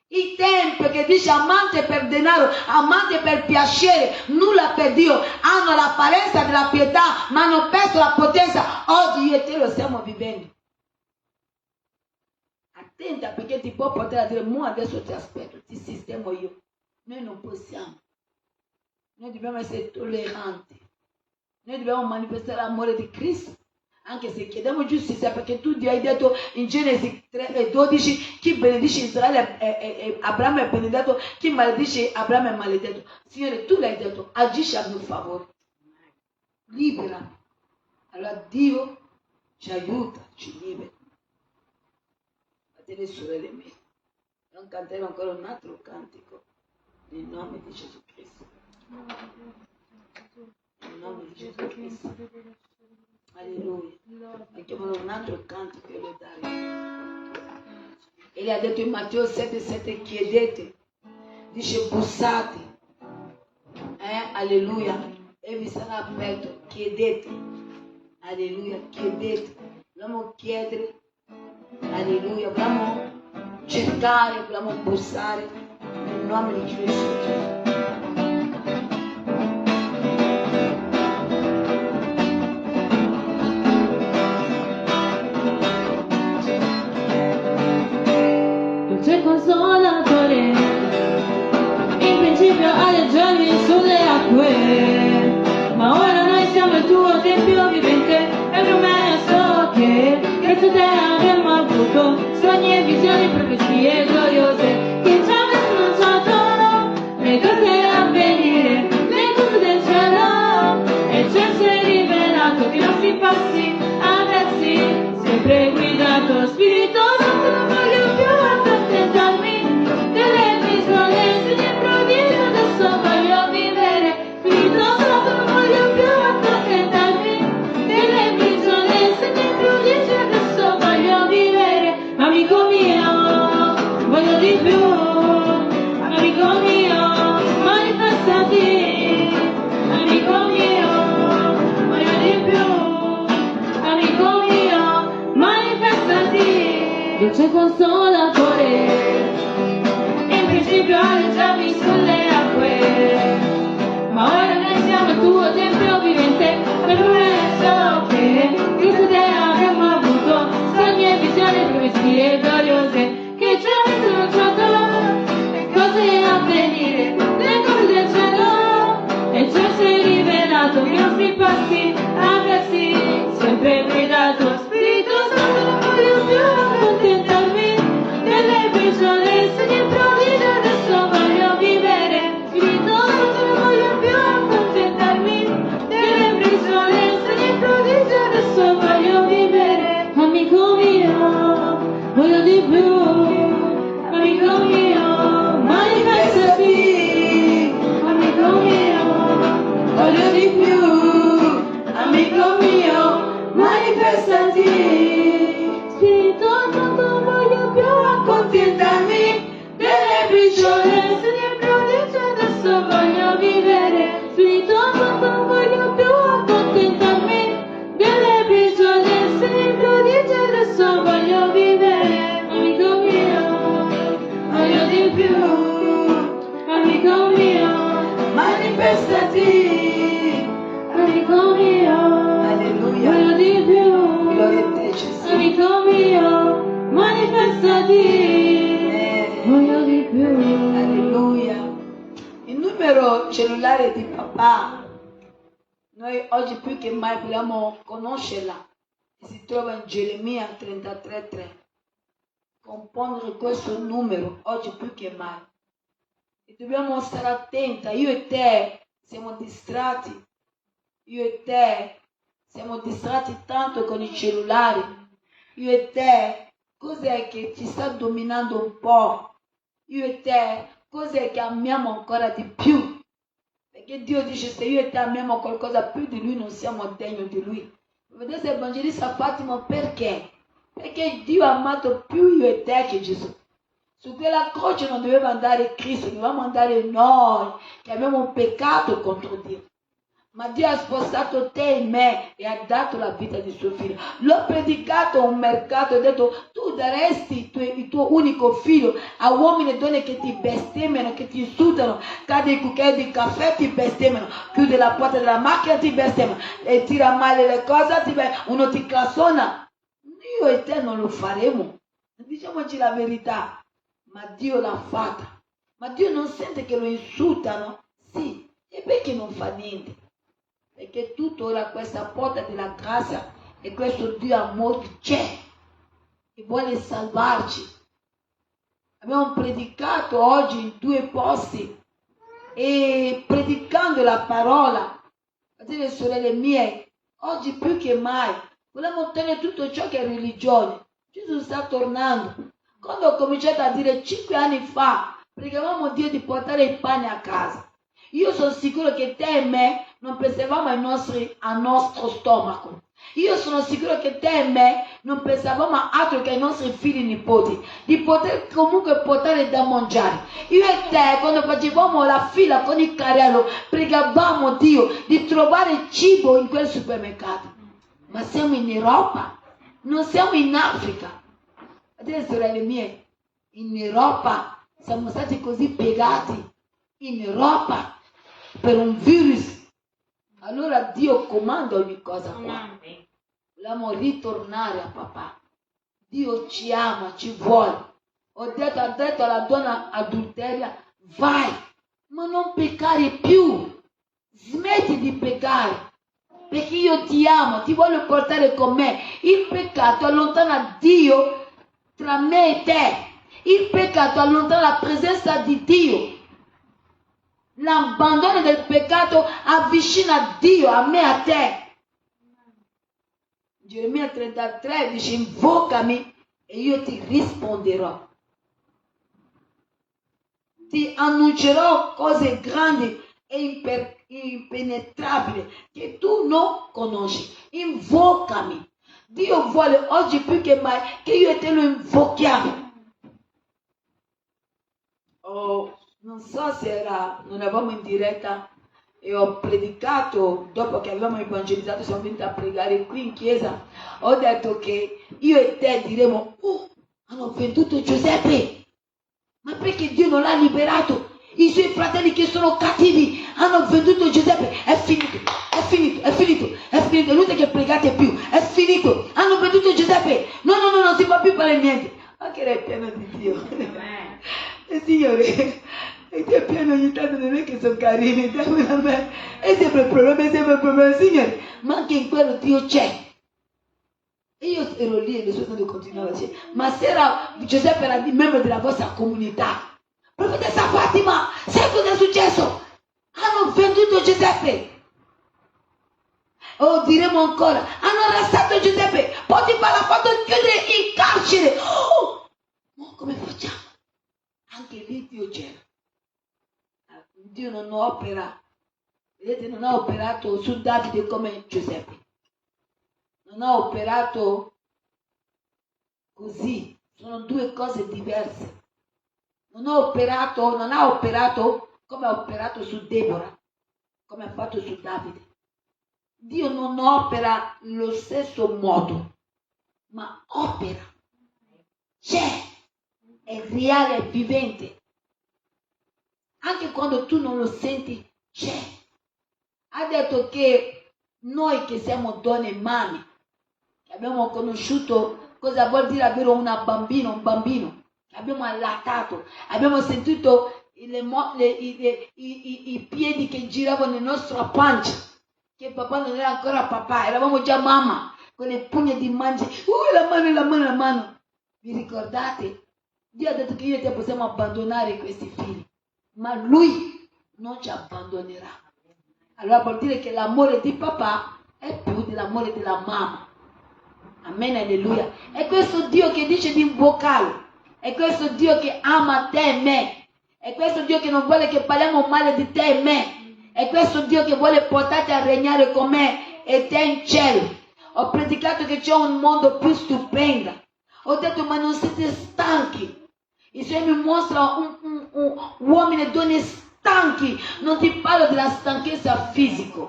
I tempi che dice amante per denaro, amante per piacere, nulla per Dio, hanno l'apparenza della pietà, ma hanno perso la potenza. Oggi io e te lo stiamo vivendo. Attenta, perché ti può portare a dire, mo adesso ti aspetto, ti sistemo io. Noi non possiamo. Noi dobbiamo essere tolleranti. Noi dobbiamo manifestare l'amore di Cristo. Anche se chiediamo giustizia, perché tu Dio hai detto in Genesi 3:12, chi benedice Israele Abramo è benedetto, chi maledice Abramo è maledetto. Signore, tu l'hai detto, agisci a mio favore. Libera. Allora Dio ci aiuta, ci libera. Fratelli e sorelle mie, non canteremo ancora un altro cantico nel nome di Gesù Cristo. Nel nome di Gesù Cristo. Alleluia. Mettiamo un altro canto per lodare. Ele ha detto in Matteo 7:7, chiedete, dice bussate. Alleluia. E vi sarà aperto. Chiedete. Alleluia. Chiedete. vogliamo chiedere, alleluia, vogliamo cercare, vogliamo bussare nel nome di Cristo Gesù.
Dolce consolatore, in principio aleggiavi sulle acque, ma ora noi siamo il tuo tempio vivente, è promesso che grazie a te abbiamo avuto sogni e visioni, profezie gloriose che ci hanno annunciato le cose a venire, le cose del cielo, e il cielo si è rivelato che i nostri passi avresti sempre guidato. Spirito Santo, non voglio più accontentarmi delle visone, segni e prodigi, adesso voglio vivere. Spirito Santo, non voglio più accontentarmi delle visone, segni e prodigi, adesso voglio vivere. Amico mio, voglio di più. Amico mio, manifestati. Amico mio, voglio di più. Amico mio, manifestati. Dolce consolatore, in principio aleggiavi sulle acque, ma ora noi siamo il tuo tempio vivente, per promesso che Cristo te avremmo avuto sogni e visioni, profezie gloriose che ci avessero annunciato le cose a venire, le cose del cielo, e ciò si è rivelato che i nostri passi avresti sempre guidato. Spirito Santo, non voglio più accontentarmi delle persone, segni e prodigi, adesso voglio vivere. Spirito Santo, non voglio più accontentarmi delle persone, segni e prodigi, adesso voglio vivere. Amico mio, voglio di più. Amico mio, manifestati. Amico mio, voglio di più. Amico mio, manifestati. Spirito Santo, voglio più accontentarmi delle briciole, segni e prodigi, adesso voglio vivere. Spirito Santo, non voglio più accontentarmi delle briciole, segni e prodigi, adesso voglio vivere. Amico mio, voglio di più. Amico mio,
Manifestati.
amico mio,
Alleluia.
voglio di più.
Gloria a te, Gesù.
Amico mio, manifestati. Voglio di più.
Alleluia. Il numero cellulare di papà, noi oggi più che mai vogliamo conoscerla. Si trova in Geremia 33:3. Compondere questo numero oggi più che mai. E dobbiamo stare attenti. Io e te siamo distratti. Io e te siamo distratti tanto con i cellulari. Io e te, cos'è che ci sta dominando un po'? Io e te, cos'è che amiamo ancora di più? Perché Dio dice, se io e te amiamo qualcosa più di Lui, non siamo degni di Lui. Vedete, l'Evangelista Fatima, perché? Perché Dio ha amato più io e te che Gesù. Su quella croce non doveva andare Cristo, dovevamo andare noi, che abbiamo un peccato contro Dio. Ma Dio ha sposato te e me e ha dato la vita di suo figlio. L'ho predicato a un mercato e ho detto, tu daresti il tuo unico figlio a uomini e donne che ti bestemmiano, che ti insultano, cade il cucchiaio di caffè, ti bestemmiano, chiude la porta della macchina, ti bestemmiano, e tira male le cose, uno ti classona. Io e te non lo faremo. Diciamoci la verità. Ma Dio l'ha fatta. Ma Dio non sente che lo insultano? Sì. E perché non fa niente? Perché tuttora questa porta della grazia e questo Dio amore c'è e vuole salvarci. Abbiamo predicato oggi in 2 posti e predicando la parola, fratelli e sorelle mie, oggi più che mai vogliamo ottenere tutto ciò che è religione. Gesù sta tornando. Quando ho cominciato a dire 5 anni fa, pregavamo Dio di portare il pane a casa. Io sono sicuro che te e me non pensavamo al nostro stomaco. Io sono sicuro che te e me non pensavamo altro che ai nostri figli e nipoti, di poter comunque portare da mangiare. Io e te, quando facevamo la fila con il carrello, pregavamo Dio di trovare cibo in quel supermercato. Ma siamo in Europa, Non siamo in Africa. Adesso, sorelle mie, in Europa siamo stati così piegati, in Europa, per un virus. Allora Dio comanda ogni cosa qua. Vogliamo ritornare a papà. Dio ci ama, ci vuole. Ha detto alla donna adulteria, vai, ma non peccare più. Smetti di peccare. Perché io ti amo, ti voglio portare con me. Il peccato allontana Dio tra me e te. Il peccato allontana la presenza di Dio. L'abbandono del peccato avvicina Dio a me e a te. Geremia 33 dice, invocami e io ti risponderò. Ti annuncerò cose grandi e impenetrabili che tu non conosci. Invocami. Dio vuole oggi più che mai che io e te lo invochiamo. Oh, non so se non eravamo in diretta e ho predicato, dopo che avevamo evangelizzato, siamo venuti a pregare qui in chiesa, ho detto che io e te diremo, hanno venduto Giuseppe, ma perché Dio non l'ha liberato? I suoi fratelli che sono cattivi hanno venduto Giuseppe, è finito, è inutile che pregate più, è finito, hanno venduto Giuseppe, no, non si può più fare niente, anche lei è pieno di Dio. Signore, e Dio è pieno ogni tanto, non è che sono carini, dammi a me, è sempre il problema, Signore, ma anche in quello Dio c'è. E io ero lì e le sue tante continuavano a dire, ma se Giuseppe era membro della vostra comunità, profetessa Fatima, sai cosa è successo? Hanno venduto Giuseppe. O diremo ancora, hanno arrestato Giuseppe, Potifar l'ha fatto chiudere in carcere. Ma come facciamo? Anche lì Dio c'era. Dio non opera, vedete, non ha operato su Davide come Giuseppe. Non ha operato così, sono due cose diverse. Non ha operato come ha operato su Deborah, come ha fatto su Davide. Dio non opera lo stesso modo, ma opera. C'è, è reale, è vivente. Anche quando tu non lo senti, c'è. Ha detto che noi che siamo donne e mamme, che abbiamo conosciuto cosa vuol dire avere un bambino, abbiamo allattato, abbiamo sentito i piedi che giravano nella nostra pancia, che papà non era ancora papà, eravamo già mamma, con le pugne di mangi, la mano. Vi ricordate? Dio ha detto che io e te possiamo abbandonare questi figli, ma Lui non ci abbandonerà. Allora vuol dire che l'amore di papà è più dell'amore della mamma. Amen, alleluia. È questo Dio che dice di invocarlo. È questo Dio che ama te e me. È questo Dio che non vuole che parliamo male di te e me. È questo Dio che vuole portarti a regnare con me e te in cielo. Ho predicato che c'è un mondo più stupendo. Ho detto, ma non siete stanchi? Il Signore mi mostra uomini e donne stanchi. Non ti parlo della stanchezza fisica,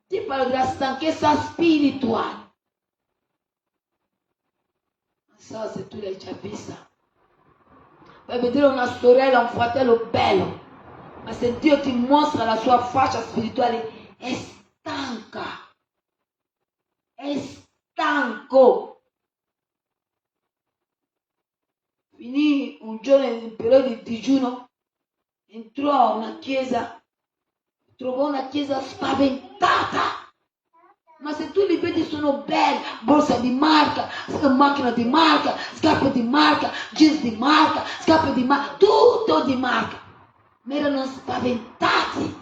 ti parlo della stanchezza spirituale. Non so se tu l'hai già vista. Puoi vedere una sorella, un fratello bello, ma se Dio ti mostra la sua faccia spirituale, è stanca, è stanco. Finì un giorno in periodo di digiuno, entrò a una chiesa, trovò una chiesa spaventata. Ma se tu li vedi sono belli, borsa di marca, macchina di marca, scarpe di marca, jeans di marca, scarpe di marca, tutto di marca. Ma erano spaventati.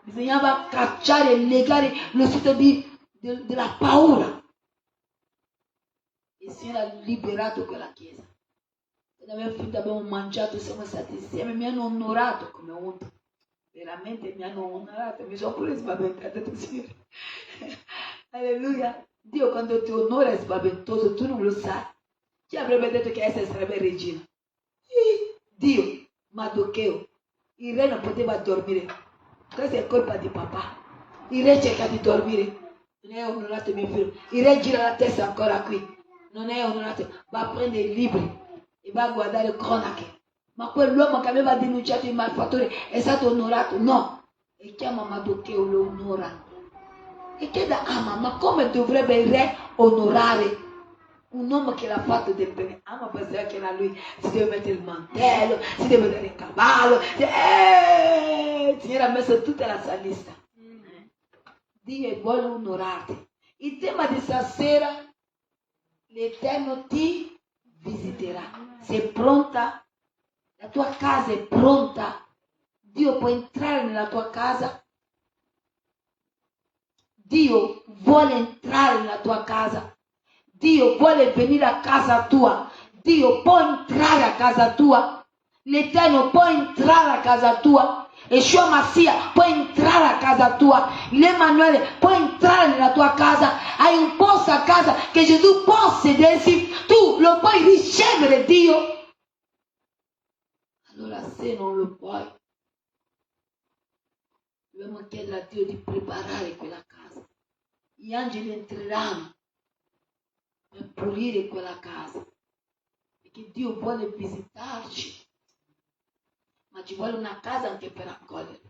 Bisognava cacciare e legare lo spirito della paura. Il Signore ha liberato quella chiesa. Abbiamo mangiato, siamo stati insieme, mi hanno onorato come unto. Veramente mi hanno onorato, mi sono pure spaventata. Signore. Alleluia. Dio quando ti onora è spaventoso, tu non lo sai. Chi avrebbe detto che essa sarebbe regina? Dio, Mardocheo. Il re non poteva dormire. Questa è colpa di papà. Il re cerca di dormire. Non è onorato mio figlio. Il re gira la testa ancora qui. Non è onorato. Va a prendere i libri e va a guardare cronache. Ma quell'uomo che aveva denunciato i malfattori è stato onorato? No. E chiama Mardocheo, lo onora. E chiede a Ama, ma come dovrebbe il re onorare un uomo che l'ha fatto del bene? Ama pensava che era lui, si deve mettere il mantello, si deve dare il cavallo. Il Signore ha messo tutta la sua lista. Dio vuole onorarti. Il tema di stasera, l'Eterno ti visiterà. Sei pronta? La tua casa è pronta? Dio può entrare nella tua casa? Dio vuole entrare nella tua casa. Dio vuole venire a casa tua. Dio può entrare a casa tua. L'Eterno può entrare a casa tua. Yeshua Massia può entrare a casa tua. L'Emanuele può entrare nella tua casa. Hai un posto a casa che Gesù può sedersi. Tu lo puoi ricevere, Dio. Allora se non lo puoi, dobbiamo chiedere a Dio di preparare quella casa. Gli angeli entreranno per pulire quella casa. Perché Dio vuole visitarci. Ma ci vuole una casa anche per accogliere.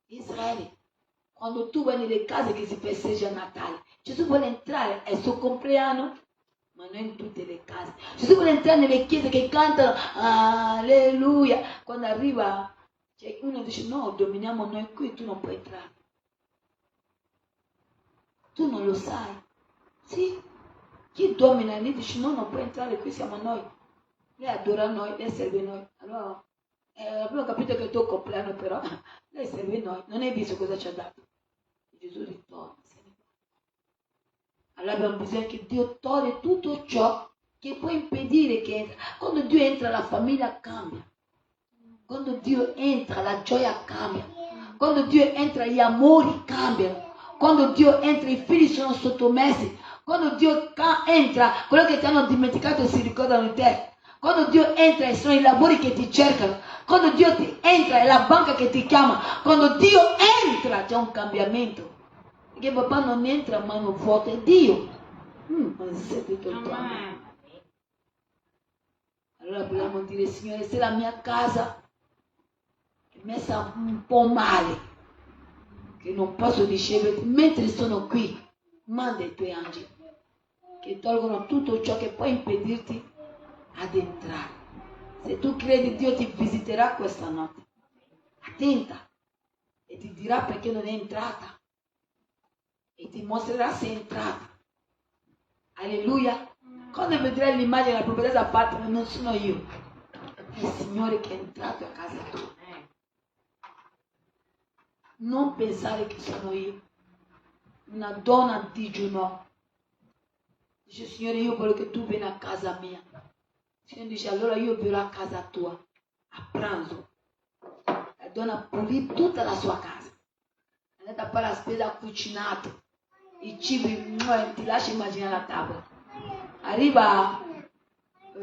Israele, quando tu vai nelle case che si festeggia Natale, Gesù vuole entrare, è il suo compleanno, ma non in tutte le case. Gesù vuole entrare nelle chiese che cantano alleluia. Quando arriva, c'è uno che dice no, dominiamo noi qui, tu non puoi entrare. Tu non lo sai. Sì, chi domina lì dice no, non puoi entrare, qui siamo noi. Lei adora noi, lei serve noi. Allora, abbiamo capito che è il tuo compleanno, però lei serve noi. Non hai visto cosa ci ha dato? Gesù ritorna. Allora abbiamo bisogno che Dio toglie tutto ciò che può impedire che entra. Quando Dio entra, la famiglia cambia. Quando Dio entra, la gioia cambia. Quando Dio entra, gli amori cambiano. Quando Dio entra, i figli sono sottomessi. Quando Dio entra, quello che ti hanno dimenticato si ricordano di te. Quando Dio entra, sono i lavori che ti cercano. Quando Dio entra, è la banca che ti chiama. Quando Dio entra, c'è un cambiamento. Perché papà non entra a mano vuota, è Dio. Non si sente tutto il tempo. Allora dobbiamo dire, Signore, se la mia casa è messa un po' male, che non posso riceverti, mentre sono qui, manda i tuoi angeli che tolgono tutto ciò che può impedirti ad entrare. Se tu credi, Dio ti visiterà questa notte. Attenta. E ti dirà perché non è entrata. E ti mostrerà se è entrata. Alleluia. Quando vedrai l'immagine della profetessa Fatima, non sono io. È il Signore che è entrato a casa tua. Non pensare che sono io. Una donna digiunò. Dice, Signore, io voglio che tu vieni a casa mia. Il Signore dice, allora io verrò a casa tua, a pranzo. La donna pulì tutta la sua casa. È andata a fare la spesa, ha cucinato. I cibi, ti lascio immaginare la tavola. Arriva,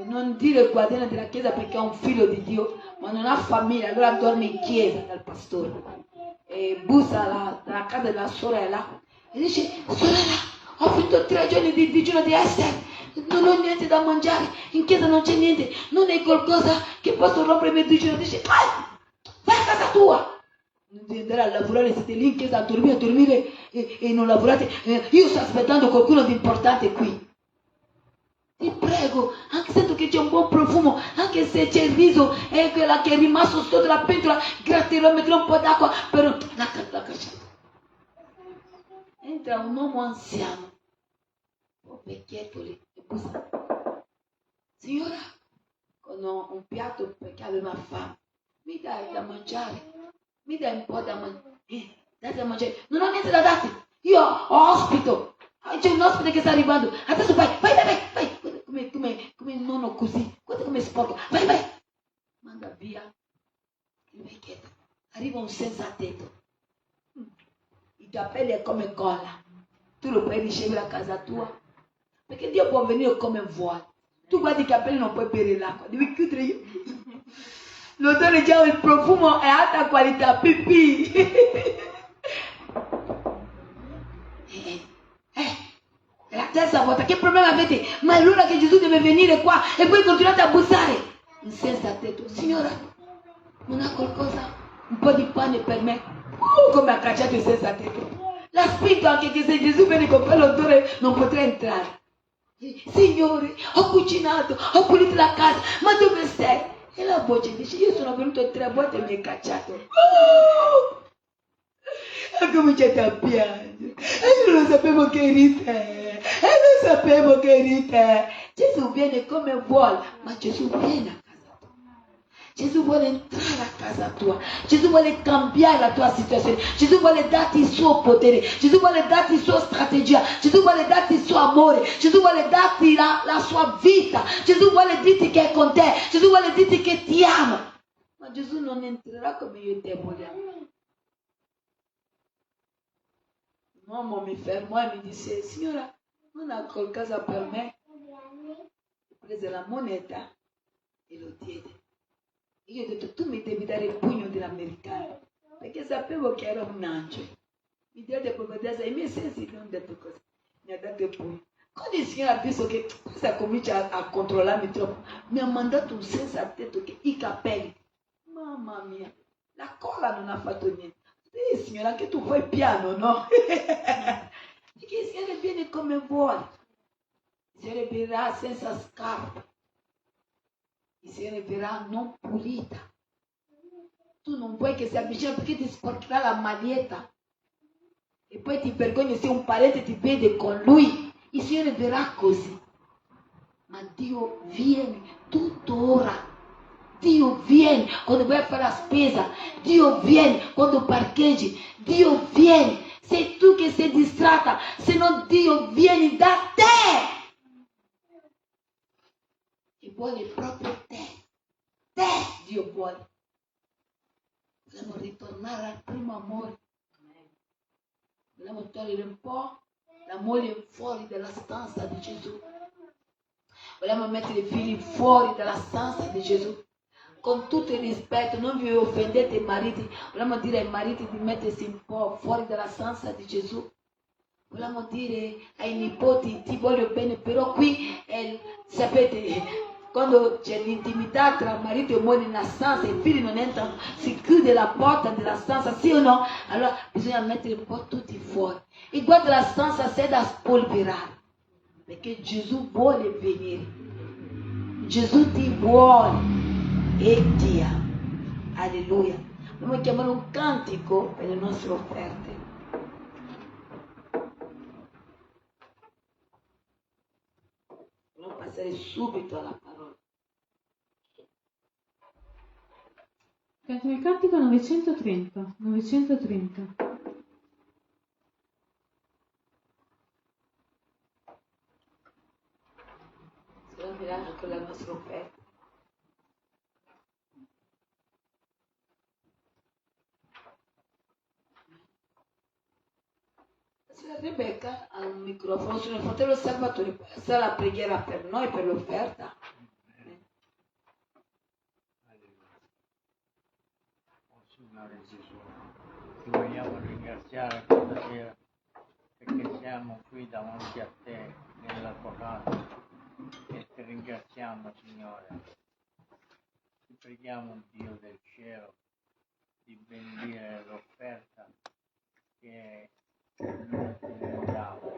non dire il guardiano della chiesa perché è un figlio di Dio, ma non ha famiglia, allora dorme in chiesa dal pastore. E bussa dalla casa della sorella e dice, sorella, ho finito 3 giorni di digiuno di Esther, non ho niente da mangiare, in chiesa non c'è niente, non è qualcosa che posso rompere il mio digiuno. Dice, vai a casa tua. Non devi andare a lavorare, siete lì in chiesa a dormire e non lavorate. Io sto aspettando qualcuno di importante qui. Ti prego, anche sento che c'è un buon profumo, anche se c'è il riso e quella che è rimasto sotto la pentola, gratterò, metterò un po' d'acqua per la cacciata. Entra un uomo anziano, un vecchietto lì, e bussa. Signora, con un piatto perché aveva fame, mi dai da mangiare? Mi dai un po' da mangiare? Date da mangiare. Non ho niente da darti. Io ho ospito. C'è un ospite che sta arrivando. Adesso vai. Come nonno così. Guarda come sporco. Vai. Manda via il vecchietto. Arriva un senza tetto. I capelli è come colla. Tu lo puoi ricevere a casa tua. Perché Dio può venire come vuole. Tu guardi i capelli, non puoi bere l'acqua. Devi chiudere io. L'odore già, il profumo è alta qualità, pipì. terza volta, che problema avete? Ma è l'ora che Gesù deve venire qua e voi continuate a bussare. Senza tetto, signora, non ha qualcosa? Un po' di pane per me? Come ha cacciato il senza tetto. L'ha spinto anche che se Gesù viene con quell'odore non potrà entrare. Signore, ho cucinato, ho pulito la casa, ma dove sei? E la voce dice, io sono venuto 3 volte e mi hai cacciato. Ha cominciato a piangere. E io non sapevo che eri te. Gesù viene come vuole, ma Gesù viene a casa tua. Gesù vuole entrare a casa tua. Gesù vuole cambiare la tua situazione. Gesù vuole darti il suo potere. Gesù vuole darti la sua strategia. Gesù vuole darti il suo amore. Gesù vuole darti la sua vita. Gesù vuole dirti che è con te. Gesù vuole dirti che ti ama. Ma Gesù non entrerà come io e te vogliamo. Un uomo mi fermò e mi disse, signora, non ha qualcosa per me? Prese la moneta e lo diede. Io ho detto, tu mi devi dare il pugno dell'americano, perché sapevo che era un angelo. Mi diede proprio adesso, i miei sensi non hanno detto così. Mi ha dato il pugno. Quando il Signore ha visto che questa comincia a controllarmi troppo, mi ha mandato un senza tetto che i capelli. Mamma mia, la colla non ha fatto niente. Signore, anche tu fai piano, no? Perché il Signore viene come vuole. Il Signore verrà senza scarpe. Il Signore verrà non pulita. Tu non vuoi che si avvicini perché ti sporcherà la maglietta. E poi ti vergogni se un parente ti vede con lui. Il Signore verrà così. Ma Dio viene tuttora. Dio viene quando vai a fare la spesa. Dio viene quando parcheggi. Dio viene. Sei tu che sei distratta. Se no Dio viene da te. E vuole proprio te. Te Dio vuole. Vogliamo ritornare al primo amore. Vogliamo togliere un po' la moglie fuori dalla stanza di Gesù. Vogliamo mettere i figli fuori dalla stanza di Gesù. Con tutto il rispetto, non vi offendete i mariti. Vogliamo dire ai mariti di mettersi un po' fuori dalla stanza di Gesù. Vogliamo dire ai nipoti, ti voglio bene, però qui, sapete, quando c'è l'intimità tra marito e moglie nella stanza, i figli non entrano, si chiude la porta della stanza, sì o no? Allora bisogna mettere un po' tutti fuori. E guarda la stanza, sei da spolverare, perché Gesù vuole venire. Gesù ti vuole. E ti ama. Alleluia. Dobbiamo chiamare un cantico per le nostre offerte. Dobbiamo passare subito alla parola.
Cantiamo il cantico 930.
Dobbiamo mirare con la nostra offerta. Rebecca ha un microfono, sono il fratello Salvatore, sa la preghiera per noi, per l'offerta.
Oh Signore Gesù, ti vogliamo ringraziare questa sera perché siamo qui davanti a te nella tua casa e ti ringraziamo Signore. Ti preghiamo Dio del cielo di benedire l'offerta che noi ti rendiamo,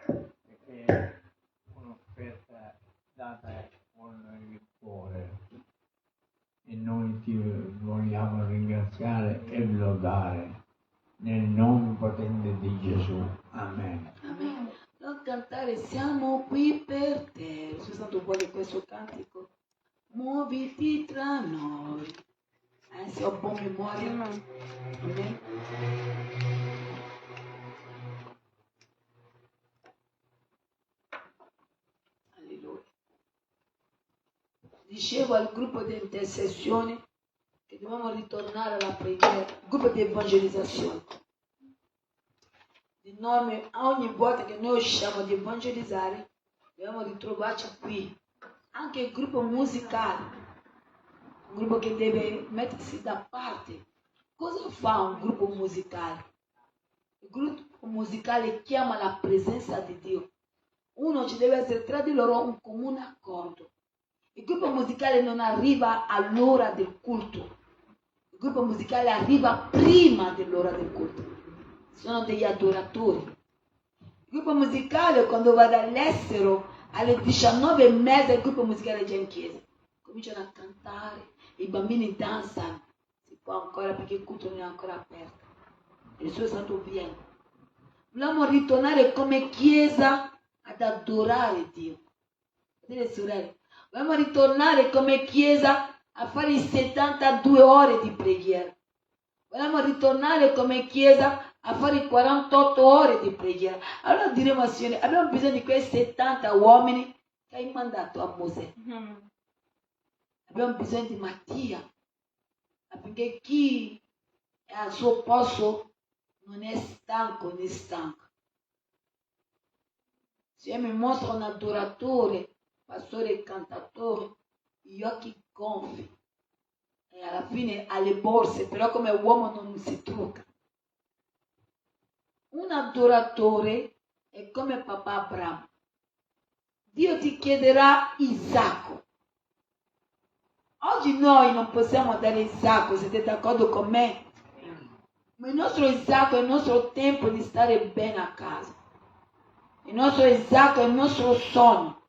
perché è un'offerta data con il cuore e noi ti vogliamo ringraziare e lodare nel nome potente di Gesù. Amen.
Amen. Non cantare, siamo qui per te. Gesù Santo vuole questo cantico. Muoviti tra noi. Se ho buona memoria. Amen. Dicevo al gruppo di intercessione che dobbiamo ritornare alla preghiera, gruppo di evangelizzazione. Di norme, ogni volta che noi usciamo di evangelizzare, dobbiamo ritrovarci qui. Anche il gruppo musicale, un gruppo che deve mettersi da parte. Cosa fa un gruppo musicale? Il gruppo musicale chiama la presenza di Dio. Uno ci deve essere tra di loro un comune accordo. Il gruppo musicale non arriva all'ora del culto. Il gruppo musicale arriva prima dell'ora del culto. Sono degli adoratori. Il gruppo musicale, quando va dall'estero alle 19:30, il gruppo musicale è già in chiesa. Cominciano a cantare, i bambini danzano. Si può ancora perché il culto non è ancora aperto. Il suo santo viene. Dobbiamo ritornare come chiesa ad adorare Dio. Fratelli e sorelle, dobbiamo ritornare come chiesa a fare i 72 ore di preghiera. Vogliamo ritornare come chiesa a fare i 48 ore di preghiera. Allora diremo al Signore, abbiamo bisogno di quei 70 uomini che hai mandato a Mosè. Abbiamo bisogno di Mattia, affinché chi è al suo posto non è stanco né stanco. Se mi mostra un adoratore, pastore e cantatore, gli occhi gonfi e alla fine ha le borse, però come uomo non si trucca. Un adoratore è come papà Abramo. Dio ti chiederà Isacco. Oggi noi non possiamo dare Isacco, siete d'accordo con me? Ma il nostro Isacco è il nostro tempo di stare bene a casa. Il nostro Isacco è il nostro sonno.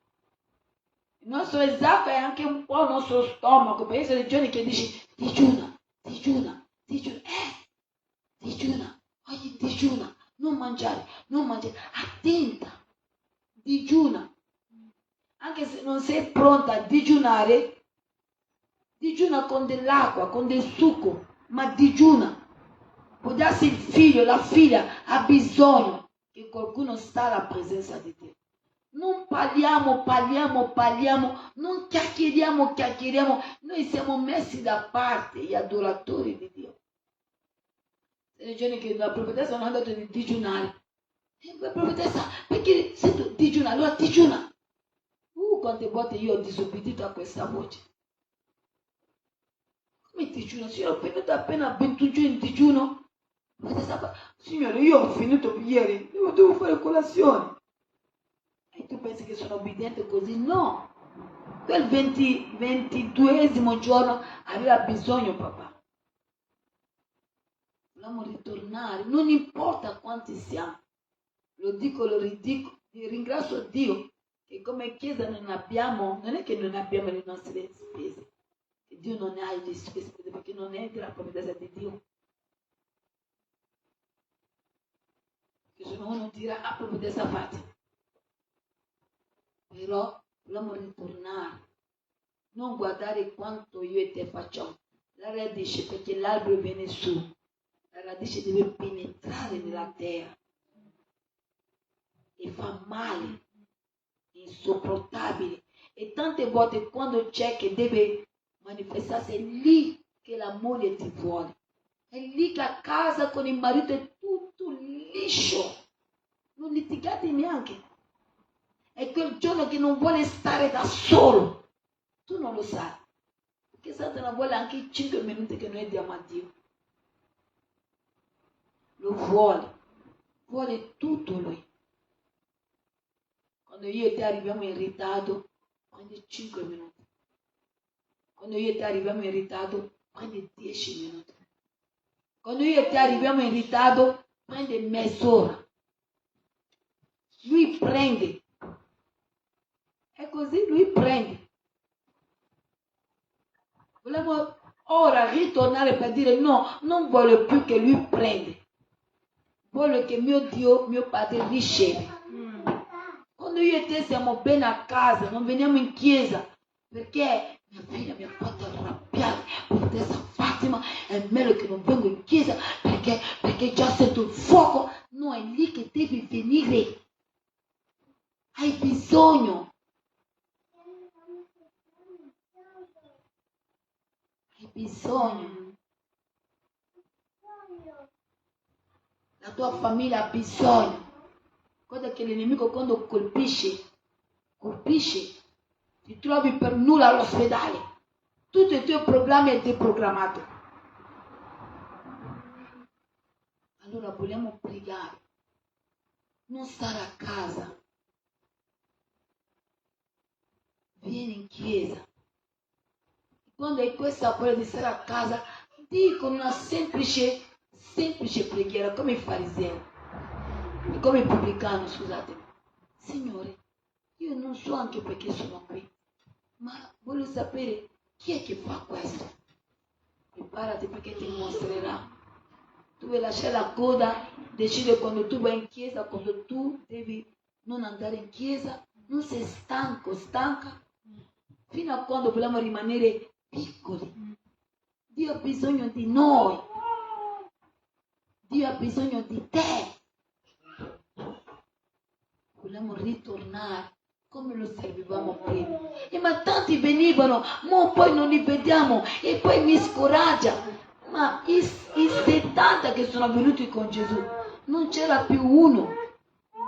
Il nostro Isacco è anche un po' il nostro stomaco, perché sono i giorni che dici digiuna, oggi digiuna, non mangiare, attenta, digiuna. Anche se non sei pronta a digiunare, digiuna con dell'acqua, con del succo, ma digiuna. Può darsi il figlio, la figlia ha bisogno che qualcuno sta alla presenza di te. Non parliamo, non chiacchieriamo. Noi siamo messi da parte, gli adoratori di Dio. Nei giorni che la profetessa non ha dato di digiunare. La profetessa, perché sento digiuna, allora digiuna. Quante volte io ho disobbedito a questa voce. Come digiuno? Signore, ho finito appena 21 giorni in digiuno. Signore, io ho finito ieri, io devo fare colazione. E tu pensi che sono obbediente così? No. Quel 22esimo giorno aveva bisogno papà. Dobbiamo ritornare, non importa quanti siamo. Lo dico, lo ridico, ringrazio Dio che come chiesa non è che non abbiamo le nostre spese. Che Dio non ha le sue spese perché non è della provvidenza di Dio. Che se no uno dirà, provvidenza fatta. Però dobbiamo ritornare, non guardare quanto io e te facciamo. La radice, perché l'albero viene su, la radice deve penetrare nella terra e fa male, insopportabile. E tante volte quando c'è che deve manifestarsi, è lì che la moglie ti vuole. È lì che a casa con il marito è tutto liscio. Non litigate neanche. È quel giorno che non vuole stare da solo. Tu non lo sai. Perché Satana vuole anche i 5 minuti che noi diamo a Dio. Lo vuole. Vuole tutto lui. Quando io e te arriviamo in ritardo, prendi 5 minuti. Quando io e te arriviamo in ritardo, prendi 10 minuti. Quando io e te arriviamo in ritardo, prendi mezz'ora. Lui prende. È così, lui prende. Volevo ora ritornare per dire no, non voglio più che lui prende. Voglio che mio Dio, mio Padre riceve. Quando io e te siamo bene a casa, non veniamo in chiesa, perché mia figlia mi ha fatto arrabbiare, profetessa Fatima, è meglio che non vengo in chiesa perché già sento il fuoco. No, è lì che devi venire. Hai bisogno. Hai bisogno. La tua famiglia ha bisogno. Cosa che l'nemico quando colpisce, ti trovi per nulla all'ospedale. Tutto il tuo programma è deprogrammato. Allora vogliamo pregare. Non stare a casa. vieni in chiesa. Quando hai questa voglia di stare a casa, di con una semplice preghiera, come i farisei, e come i pubblicani, scusatemi. Signore, io non so anche perché sono qui, ma voglio sapere chi è che fa questo. Preparati perché ti mostrerà. Tu vuoi lasciare la coda, decide quando tu vai in chiesa, quando tu devi non andare in chiesa, non sei stanca, fino a quando vogliamo rimanere piccoli. Dio ha bisogno di noi, Dio ha bisogno di te. Vogliamo ritornare come lo servivamo prima. Ma tanti venivano, ma poi non li vediamo e poi mi scoraggia. Ma i 70 che sono venuti con Gesù, non c'era più uno.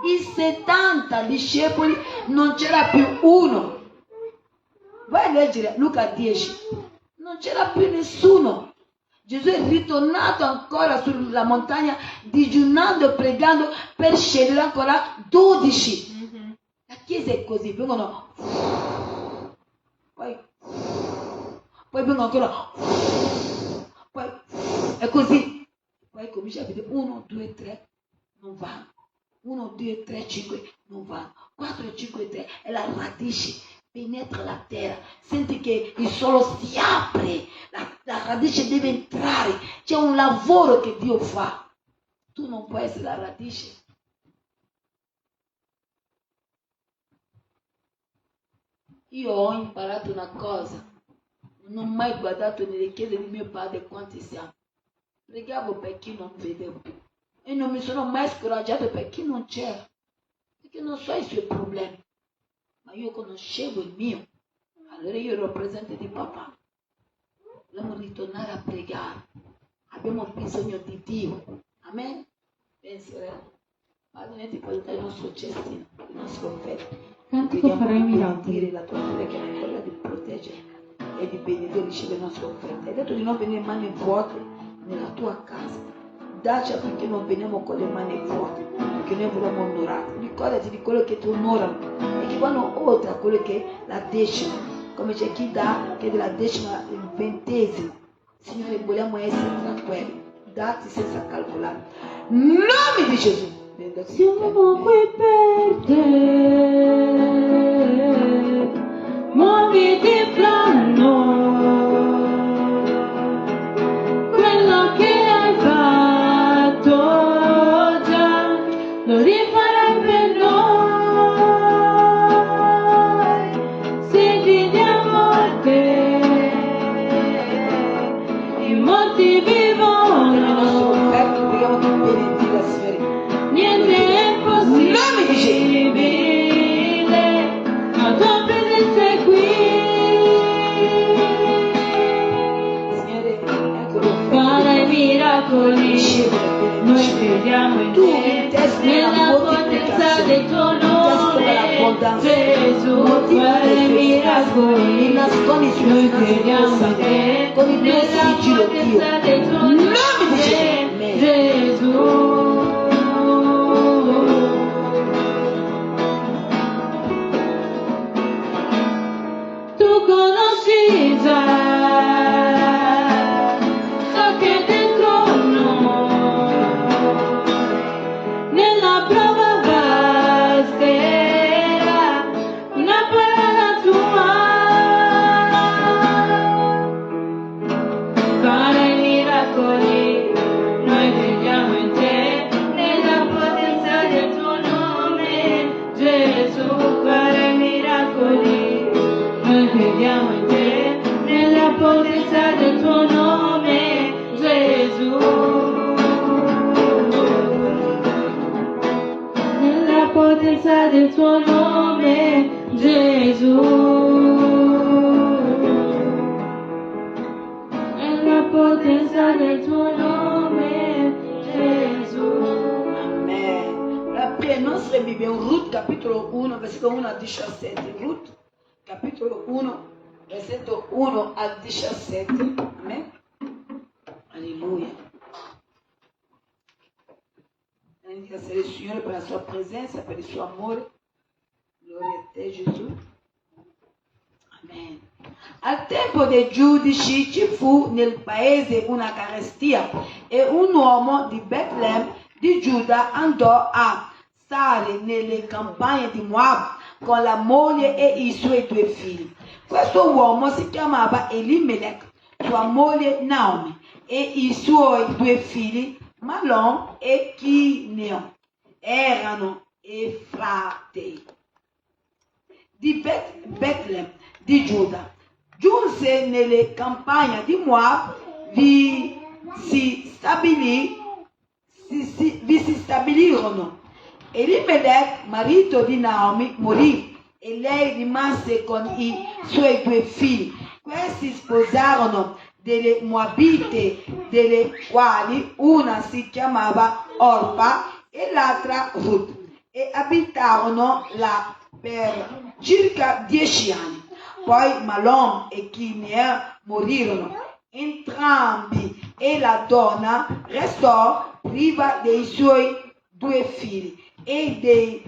I 70 discepoli, non c'era più uno. Vai a leggere Luca 10. Non c'era più nessuno. Gesù è ritornato ancora sulla montagna, digiunando e pregando per scegliere ancora 12. La chiesa è così, vengono, poi vengono ancora, poi è così, poi comincia a vedere 1, 2, 3, non vanno, 1, 2, 3, 5, non vanno, 4, 5, 3, è la radice, penetra la terra, senti che il suolo si apre, la radice deve entrare, c'è un lavoro che Dio fa, tu non puoi essere la radice. Io ho imparato una cosa, non ho mai guardato nelle chiese di mio padre quanti siamo. Pregavo per chi non vedevo e non mi sono mai scoraggiato per chi non c'era, perché non so i suoi problemi, ma io conoscevo il mio, allora io ero presente di papà. Dobbiamo ritornare a pregare, abbiamo bisogno di Dio, amen? Penserei, Padre, ti puoi dare il nostro cestino, il nostro offerte.
Cantico farai miracoli.
La tua fede che è quella di proteggere e di benedire, ricevere le nostre offerte. Hai detto di non venire mani vuote nella tua casa. Dacci affinché non veniamo con le mani vuote, perché noi vogliamo onorare. Ricordati di quello che ti onorano e che vanno oltre a quello che è la decima. Come c'è chi dà che è della decima il 20. Signore, vogliamo essere tra quelli, dati senza calcolare. Nome di Gesù.
Siamo qui per te, muoviti fra noi, quello che hai fatto già, lo rifarai per noi, se gridiamo a te, i morti vivono.
Il nostro offerto, preghiamo che benedica, Signore.
Niente è possibile, la tua presenza è qui.
Signore, eccolo.
Farai miracoli, noi crediamo in te, nella potenza del tuo nome, Gesù, farai miracoli, noi crediamo in te, nella potenza del tuo nome, Gesù. Conosci già ciò che è dentro noi, nella prova basterà una parola tua, farai miracoli, noi crediamo in te, nella potenza del tuo nome, Gesù, farai miracoli. Noi crediamo in te, nella potenza del tuo nome, Gesù. Nella potenza del tuo nome, Gesù. Nella potenza del tuo nome, Gesù.
Amen. Après nostre Bibbie, Ruth capitolo 1, versetto 1 a 17. Ruth capitolo 1, versetto 1 a 17. Amen. Alleluia. Ringraziare il Signore per la sua presenza, per il suo amore. Gloria a te, Gesù. Amen. Al tempo dei giudici ci fu nel paese una carestia e un uomo di Betlemme di Giuda andò a stare nelle campagne di Moab con la moglie e i suoi 2 figli. Questo uomo si chiamava Elimelech, sua moglie Naomi e i suoi 2 figli Malon e Chineon erano Efratei di Betlemme di Giuda. Giunse nelle campagne di Moab, vi si stabilirono. Elimelech, marito di Naomi, morì e lei rimase con i suoi 2 figli. Questi sposarono delle Moabite, delle quali una si chiamava Orpa e l'altra Ruth, e abitarono là per circa 10 anni. Poi Malon e Chineon morirono entrambi e la donna restò priva dei suoi 2 figli e dei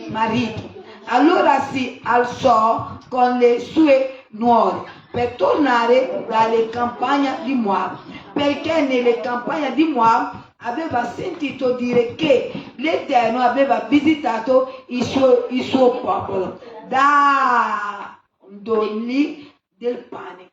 mariti. Allora si alzò con le sue nuore per tornare dalle campagne di Moab, perché nelle campagne di Moab aveva sentito dire che l'Eterno aveva visitato il suo popolo, dandogli del pane.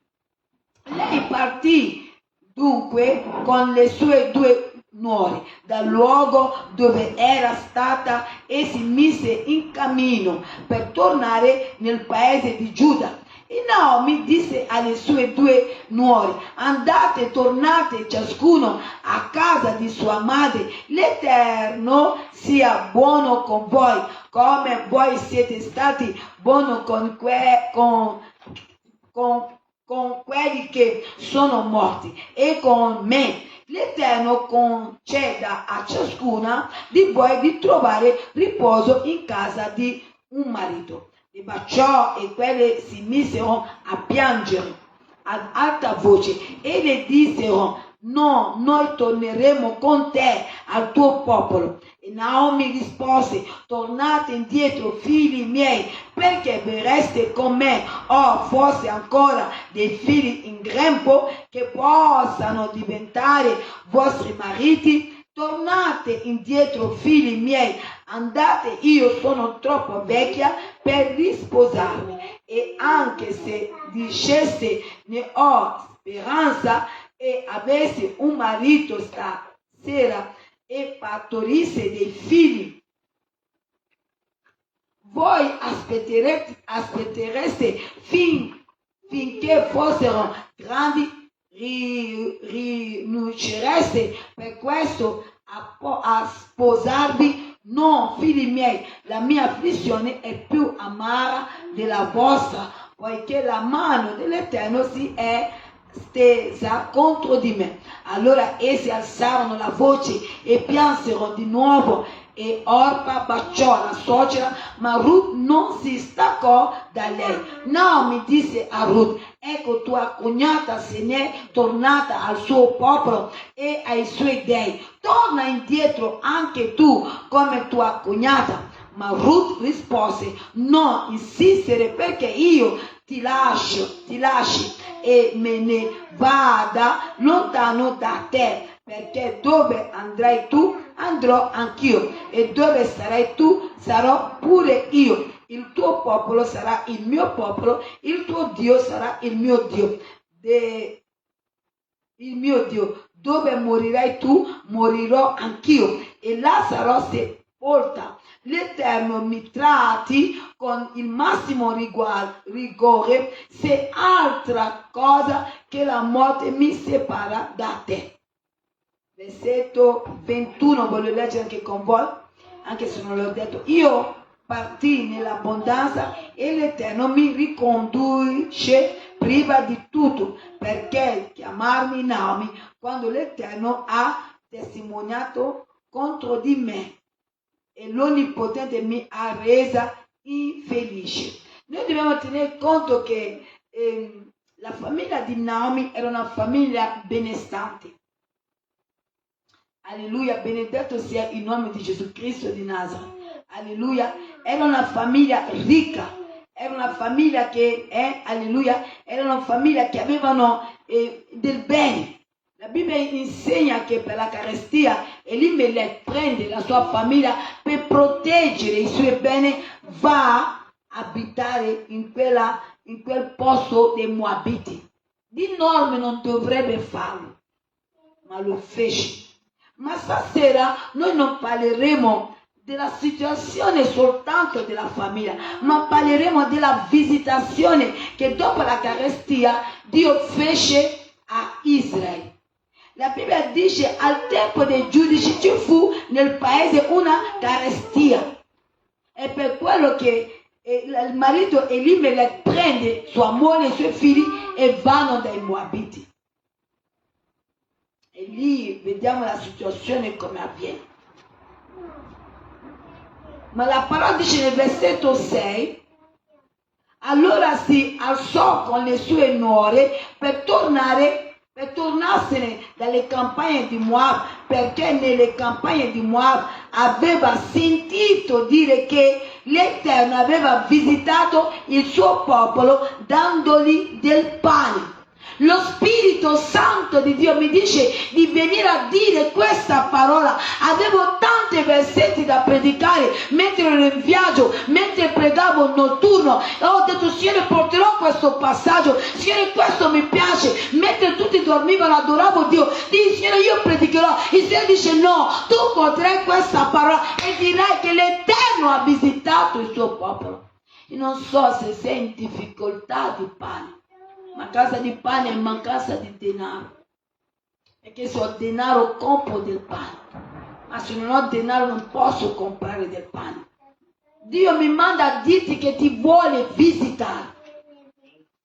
Lei partì dunque con le sue 2 nuori dal luogo dove era stata e si mise in cammino per tornare nel paese di Giuda. E Naomi disse alle sue 2 nuori: andate, tornate ciascuno a casa di sua madre, l'Eterno sia buono con voi, come voi siete stati buoni con quelli che sono morti e con me. L'Eterno conceda a ciascuna di voi di trovare riposo in casa di un marito. E baciò e quelle si misero a piangere ad alta voce e le dissero: no, noi torneremo con te al tuo popolo. E Naomi rispose: tornate indietro, figli miei, perché verreste con me, o forse ancora dei figli in grembo che possano diventare vostri mariti. Tornate indietro, figli miei, andate, io sono troppo vecchia per risposarmi, e anche se dicesse ne ho speranza e avessi un marito stasera e partorisse dei figli, voi aspettereste finché fossero grandi, rinuncereste per questo a sposarvi? No, figli miei, la mia afflizione è più amara della vostra, poiché la mano dell'Eterno si è stesa contro di me. Allora essi alzarono la voce e piansero di nuovo, e Orpa baciò la suocera, ma Ruth non si staccò da lei. Naomi disse a Ruth: ecco, tua cognata se n'è tornata al suo popolo e ai suoi dei. Torna indietro anche tu come tua cognata. Ma Ruth rispose: non insistere, perché io ti lasci e me ne vada lontano da te, perché dove andrai tu andrò anch'io, e dove sarai tu sarò pure io. Il tuo popolo sarà il mio popolo, il tuo Dio sarà il mio Dio. Il mio Dio, dove morirai tu, morirò anch'io, e là sarò sepolta. L'Eterno mi tratti con il massimo rigore, se altra cosa che la morte mi separa da te. Versetto 21, voglio leggere anche con voi, anche se non l'ho detto. Io partì nell'abbondanza e l'Eterno mi riconduce priva di tutto, perché chiamarmi Naomi quando l'Eterno ha testimoniato contro di me e l'Onnipotente mi ha resa infelice. Noi dobbiamo tenere conto che la famiglia di Naomi era una famiglia benestante. Alleluia, benedetto sia il nome di Gesù Cristo di Nazareth. Alleluia, era una famiglia ricca, era una famiglia che, alleluia, era una famiglia che avevano del bene. La Bibbia insegna che per la carestia Elimelech prende la sua famiglia per proteggere i suoi beni, va a abitare in quel posto dei Moabiti. Di norma non dovrebbe farlo, ma lo fece. Ma stasera noi non parleremo della situazione soltanto della famiglia, ma parleremo della visitazione che dopo la carestia Dio fece a Israele. La Bibbia dice al tempo dei giudici ci fu nel paese una carestia. È per quello che il marito Elimelech prende sua moglie e i suoi figli e vanno dai Moabiti. E lì vediamo la situazione come avviene. Ma la parola dice nel versetto 6: allora si alzò con le sue nuore per tornarsene dalle campagne di Moab, perché nelle campagne di Moab aveva sentito dire che l'Eterno aveva visitato il suo popolo dandogli del pane. Lo Spirito Santo di Dio mi dice di venire a dire questa parola. Avevo tanti versetti da predicare mentre ero in viaggio, mentre pregavo notturno, e ho detto: Signore, porterò questo passaggio, Signore, questo mi piace. Mentre tutti dormivano adoravo Dio, dici: Signore, io predicherò. Il Signore dice: no, tu porterai questa parola e dirai che l'Eterno ha visitato il suo popolo. Io non so se sei in difficoltà di pane, mancanza di pane e mancanza di denaro, perché se ho denaro compro del pane, ma se non ho denaro non posso comprare del pane. Dio mi manda a dirti che ti vuole visitare.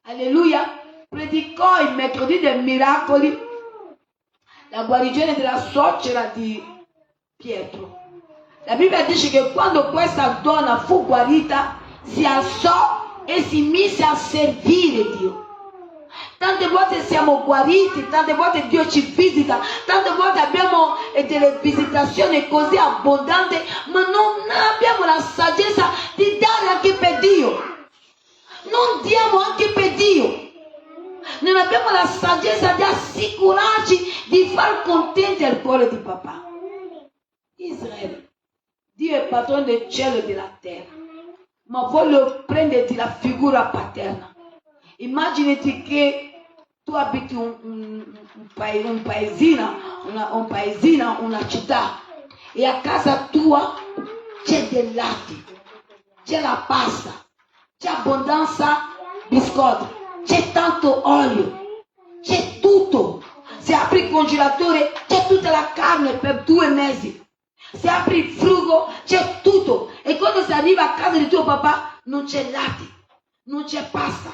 Alleluia. Predicò il mercoledì dei miracoli la guarigione della suocera di Pietro. La Bibbia dice che quando questa donna fu guarita si alzò e si mise a servire Dio. Tante volte siamo guariti, tante volte Dio ci visita, tante volte abbiamo delle visitazioni così abbondanti, ma non abbiamo la saggezza di dare anche per Dio. Non diamo anche per Dio. Non abbiamo la saggezza di assicurarci di far contento il cuore di papà. Israele, Dio è padrone del cielo e della terra, ma vuole prenderti la figura paterna. Immaginati che tu abiti un paesino, una città, e a casa tua c'è del latte, c'è la pasta, c'è abbondanza biscotti, c'è tanto olio, c'è tutto. Se apri il congelatore c'è tutta la carne per 2 mesi. Se apri il frigo c'è tutto. E quando si arriva a casa di tuo papà non c'è latte, non c'è pasta,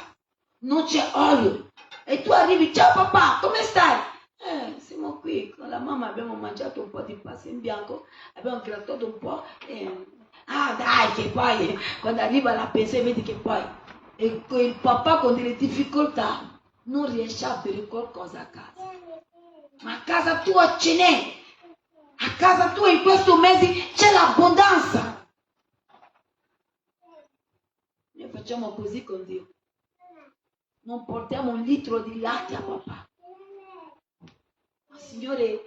non c'è olio. E tu arrivi: ciao papà, come stai? Siamo qui con la mamma, abbiamo mangiato un po' di pasta in bianco, abbiamo grattato un po'. Dai, che poi quando arriva la pensione vedi che poi il papà con delle difficoltà non riesce a avere qualcosa a casa. Ma a casa tua ce n'è. A casa tua in questo mese c'è l'abbondanza. Noi facciamo così con Dio. Non portiamo 1 litro di latte a papà. Ma Signore,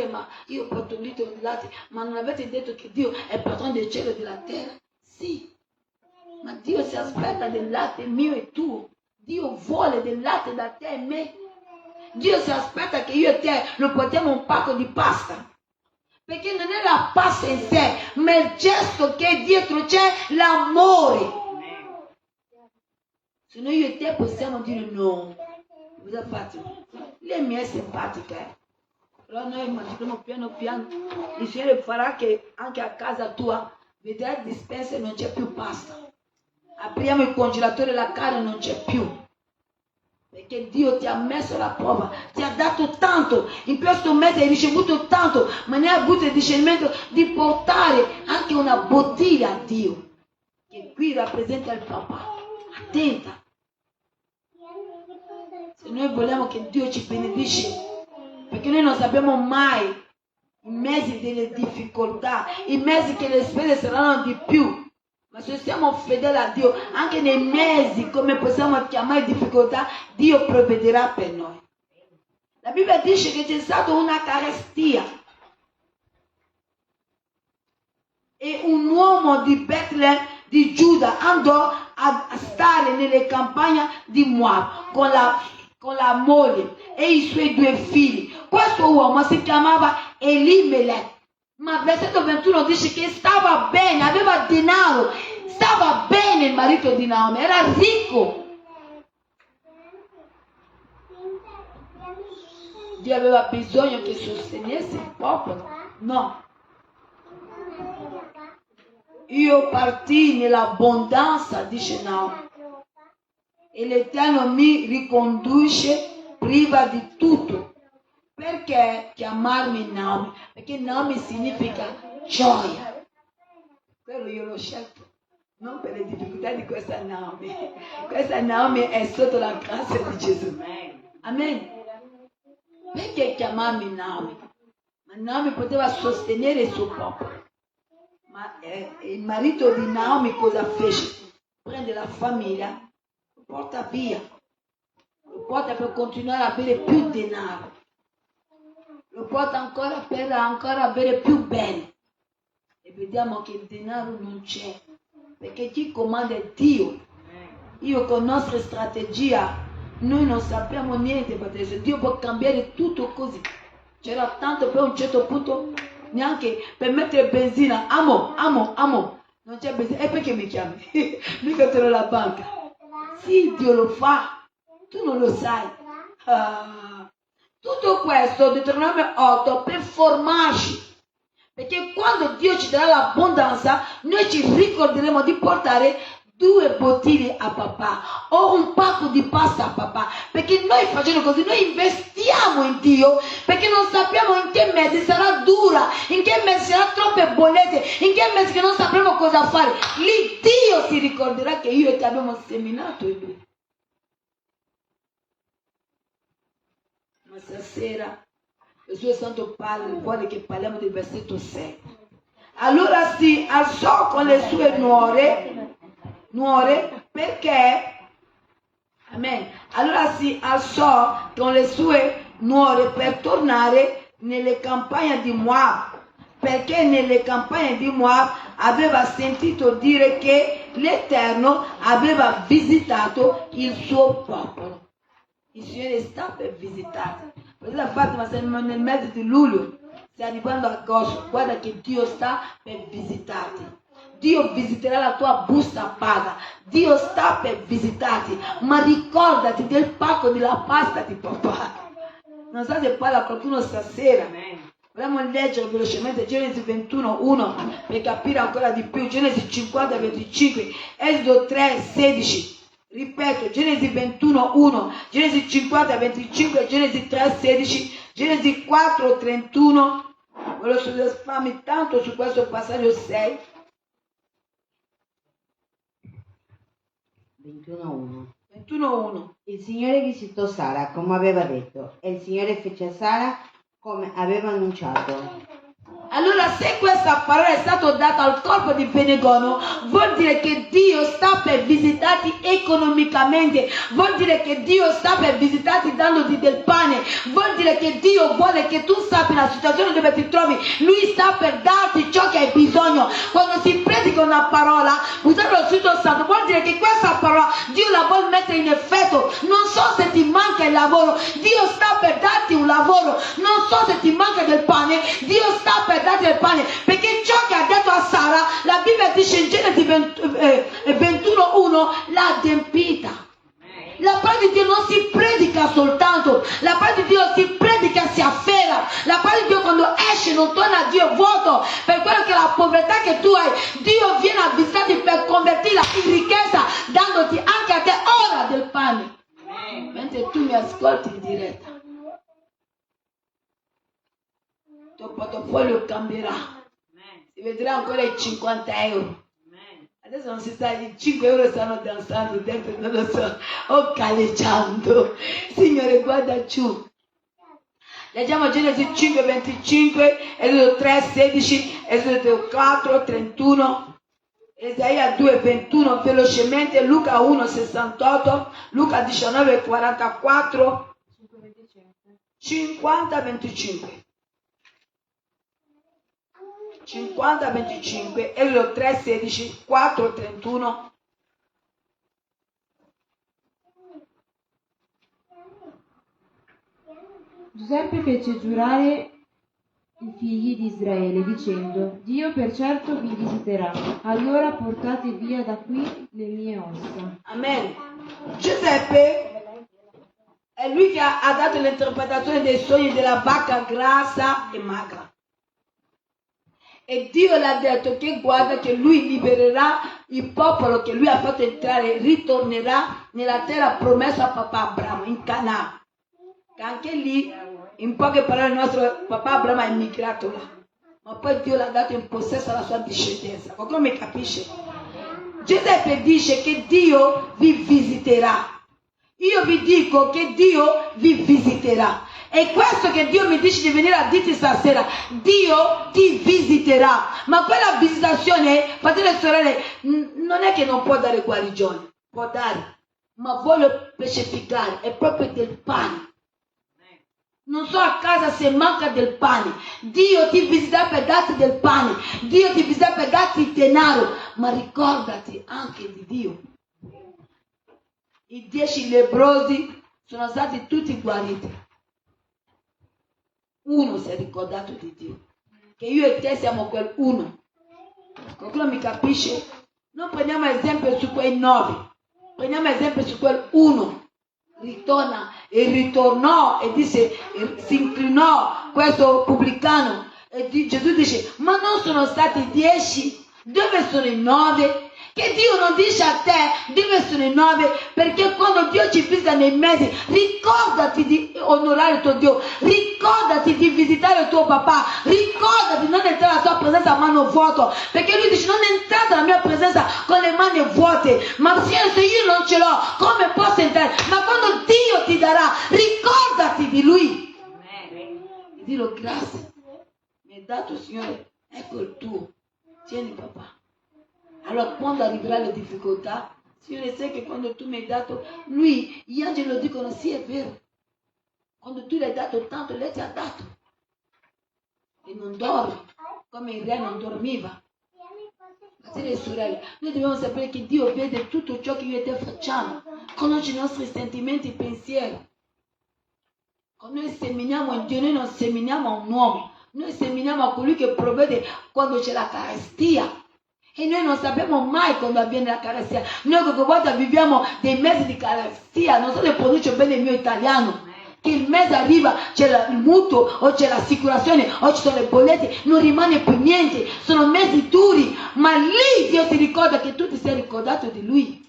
ma io porto 1 litro di latte, ma non avete detto che Dio è padrone del cielo e della terra? Sì, ma Dio si aspetta del latte mio e tuo. Dio vuole del latte da te e me. Dio si aspetta che io e te lo portiamo un pacco di pasta. Perché non è la pasta in sé, ma il gesto che dietro c'è l'amore. Se noi io e te possiamo dire no, cosa faccio? Lei mi è simpatica, però noi immaginiamo piano piano, il Signore farà che anche a casa tua vedrai dispensa e non c'è più pasta. Apriamo il congelatore, la carne non c'è più. Perché Dio ti ha messo alla prova, ti ha dato tanto, in questo mese hai ricevuto tanto, ma ne hai avuto il discernimento di portare anche una bottiglia a Dio, che qui rappresenta il papà. Attenta. Se noi vogliamo che Dio ci benedice, perché noi non sappiamo mai i mesi delle difficoltà, i mesi che le spese saranno di più, Ma se siamo fedeli a Dio, anche nei mesi, come possiamo chiamare difficoltà, Dio provvederà per noi. La Bibbia dice che c'è stata una carestia e un uomo di Betlemme, di Giuda, andò a stare nelle campagne di Moab con la moglie e i suoi 2 figli. Questo uomo si chiamava Elimelech. Ma versetto 21 dice che stava bene, aveva denaro, stava bene il marito di Naomi, era ricco. Dio aveva bisogno che sostenesse il popolo? No. Io partii nell'abbondanza, dice Naomi, e l'Eterno mi riconduce priva di tutto. Perché chiamarmi Naomi? Perché Naomi significa gioia. Quello io l'ho scelto, non per le difficoltà di questa Naomi. Questa Naomi è sotto la grazia di Gesù. Amen. Perché chiamarmi Naomi? Ma Naomi poteva sostenere il suo popolo. Ma il marito di Naomi cosa fece? Prende la famiglia, lo porta via, lo porta per continuare a avere più denaro, lo porta ancora per ancora avere più bene. E vediamo che il denaro non c'è, perché chi comanda è Dio. Io con nostra strategia noi non sappiamo niente, fratello. Dio può cambiare tutto così. C'era tanto per un certo punto, neanche per mettere benzina. Amo. Non c'è benzina. E perché mi chiami? Mica sono la banca. Sì, Dio lo fa. Tu non lo sai. Tutto questo, Deuteronomio 8, per formarci. Perché quando Dio ci darà l'abbondanza, noi ci ricorderemo di portare 2 bottiglie a papà o un pacco di pasta a papà, perché noi facendo così noi investiamo in Dio, perché non sappiamo in che mese sarà dura, in che mese sarà troppe bollette, in che mese che non sapremo cosa fare. Lì Dio si ricorderà che io e te abbiamo seminato in Lui. Ma stasera il suo Santo Padre vuole che parliamo del versetto 6. Allora si alzò con le sue nuore perché, amen, allora si alzò con le sue nuore per tornare nelle campagne di Moab, perché nelle campagne di Moab aveva sentito dire che l'Eterno aveva visitato il suo popolo. Il Signore sta per visitare. Ma siamo nel mese di luglio, stai arrivando a agosto, guarda che Dio sta per visitarti. Dio visiterà la tua busta paga, Dio sta per visitarti, ma ricordati del pacco della pasta di papà. Non so se parla qualcuno stasera. Vogliamo leggere velocemente Genesi 21:1 per capire ancora di più, Genesi 50:25, Esodo 3:16. Ripeto, Genesi 21:1, Genesi 50:25, Genesi 3:16, Genesi 4:31. Voglio soffermarmi tanto su questo passaggio 6. 21:1.
Il Signore visitò Sara come aveva detto e il Signore fece a Sara come aveva annunciato.
Allora, se questa parola è stata data al corpo di Benegono, vuol dire che Dio sta per visitarti economicamente, vuol dire che Dio sta per visitarti dandoti del pane, vuol dire che Dio vuole che tu sappi la situazione dove ti trovi, Lui sta per darti ciò che hai bisogno. Quando si predica una parola, usando lo Spirito Santo, vuol dire che questa parola Dio la vuole mettere in effetto. Non so se ti manca il lavoro, Dio sta per darti un lavoro. Non so se ti manca del pane, Dio sta per darti il pane, perché ciò che ha detto a Sara, la Bibbia dice in Genesi 21:1, l'ha adempita. La parola di Dio non si predica soltanto, la parola di Dio si predica, si afferra. La parola di Dio quando esce non torna a Dio vuoto, per quello che la povertà che tu hai, Dio viene a visitarti per convertirla in ricchezza, dandoti anche a te ora del pane. Mentre tu mi ascolti in diretta, il tuo portafoglio cambierà, si vedrà ancora i 50 euro. Adesso non si sa, i 5 euro stanno danzando dentro, non lo so, o caleggiando. Signore, guarda giù. Leggiamo Genesi 5:25, Esodo 3:16, Esodo 4:31 Isaia 2,21 velocemente, Luca 1,68, Luca 19,44, 50-25. 50-25, Esodo 3,16, 4,31.
Giuseppe fece giurare i figli di Israele dicendo: Dio per certo vi visiterà, allora portate via da qui le mie ossa.
Amen. Giuseppe è lui che ha dato l'interpretazione dei sogni della vacca grassa e magra. E Dio l'ha detto che guarda che lui libererà il popolo che lui ha fatto entrare, ritornerà nella terra promessa a papà Abramo, in Canaan. Che anche lì, in poche parole, il nostro papà Abramo è immigrato là. Ma poi Dio l'ha dato in possesso alla sua discendenza. Qualcuno mi capisce? Giuseppe dice che Dio vi visiterà. Io vi dico che Dio vi visiterà. È questo che Dio mi dice di venire a dirti stasera. Dio ti visiterà. Ma quella visitazione, fratelli e sorelle, non è che non può dare guarigione. Può dare. Ma voglio specificare, è proprio del pane. Non so a casa se manca del pane. Dio ti visiterà per darti del pane. Dio ti visiterà per darti denaro. Ma ricordati anche di Dio. I 10 lebbrosi sono stati tutti guariti. Uno si è ricordato di Dio. Che io e te siamo quel uno. Qualcuno mi capisce? Non prendiamo esempio su quei 9. Prendiamo esempio su quel uno. Ritorna e ritornò e disse, si inclinò questo pubblicano. E Gesù dice, ma non sono stati 10? Dove sono i 9? Che Dio non dice a te dove sono i 9, perché quando Dio ci visita nei mesi, ricordati di onorare il tuo Dio, ricordati di visitare il tuo papà, ricordati di non entrare alla tua presenza a mano vuota, perché lui dice non entrate nella mia presenza con le mani vuote. Ma Signore, se io non ce l'ho, come posso entrare? Ma quando Dio ti darà, ricordati di lui. E dillo, grazie, mi hai dato Signore, ecco il tuo, tieni papà. Allora quando arriveranno le difficoltà, Signore, sai che quando tu mi hai dato, lui, gli angeli lo dicono, sì è vero. Quando tu gli hai dato tanto, lei ti ha dato. E non dormi, come il re non dormiva. Fratelli e sorelle, noi dobbiamo sapere che Dio vede tutto ciò che io e te facciamo. Conosce i nostri sentimenti e pensieri. Quando noi seminiamo in Dio, noi non seminiamo a un uomo. Noi seminiamo a colui che provvede quando c'è la carestia. E noi non sappiamo mai quando avviene la carestia. Noi qualche volta viviamo dei mesi di carestia. Non so se pronuncio bene il mio italiano. Che il mese arriva, c'è il mutuo, o c'è l'assicurazione, o ci sono le bollette, non rimane più niente. Sono mesi duri. Ma lì Dio ti ricorda che tu ti sei ricordato di Lui.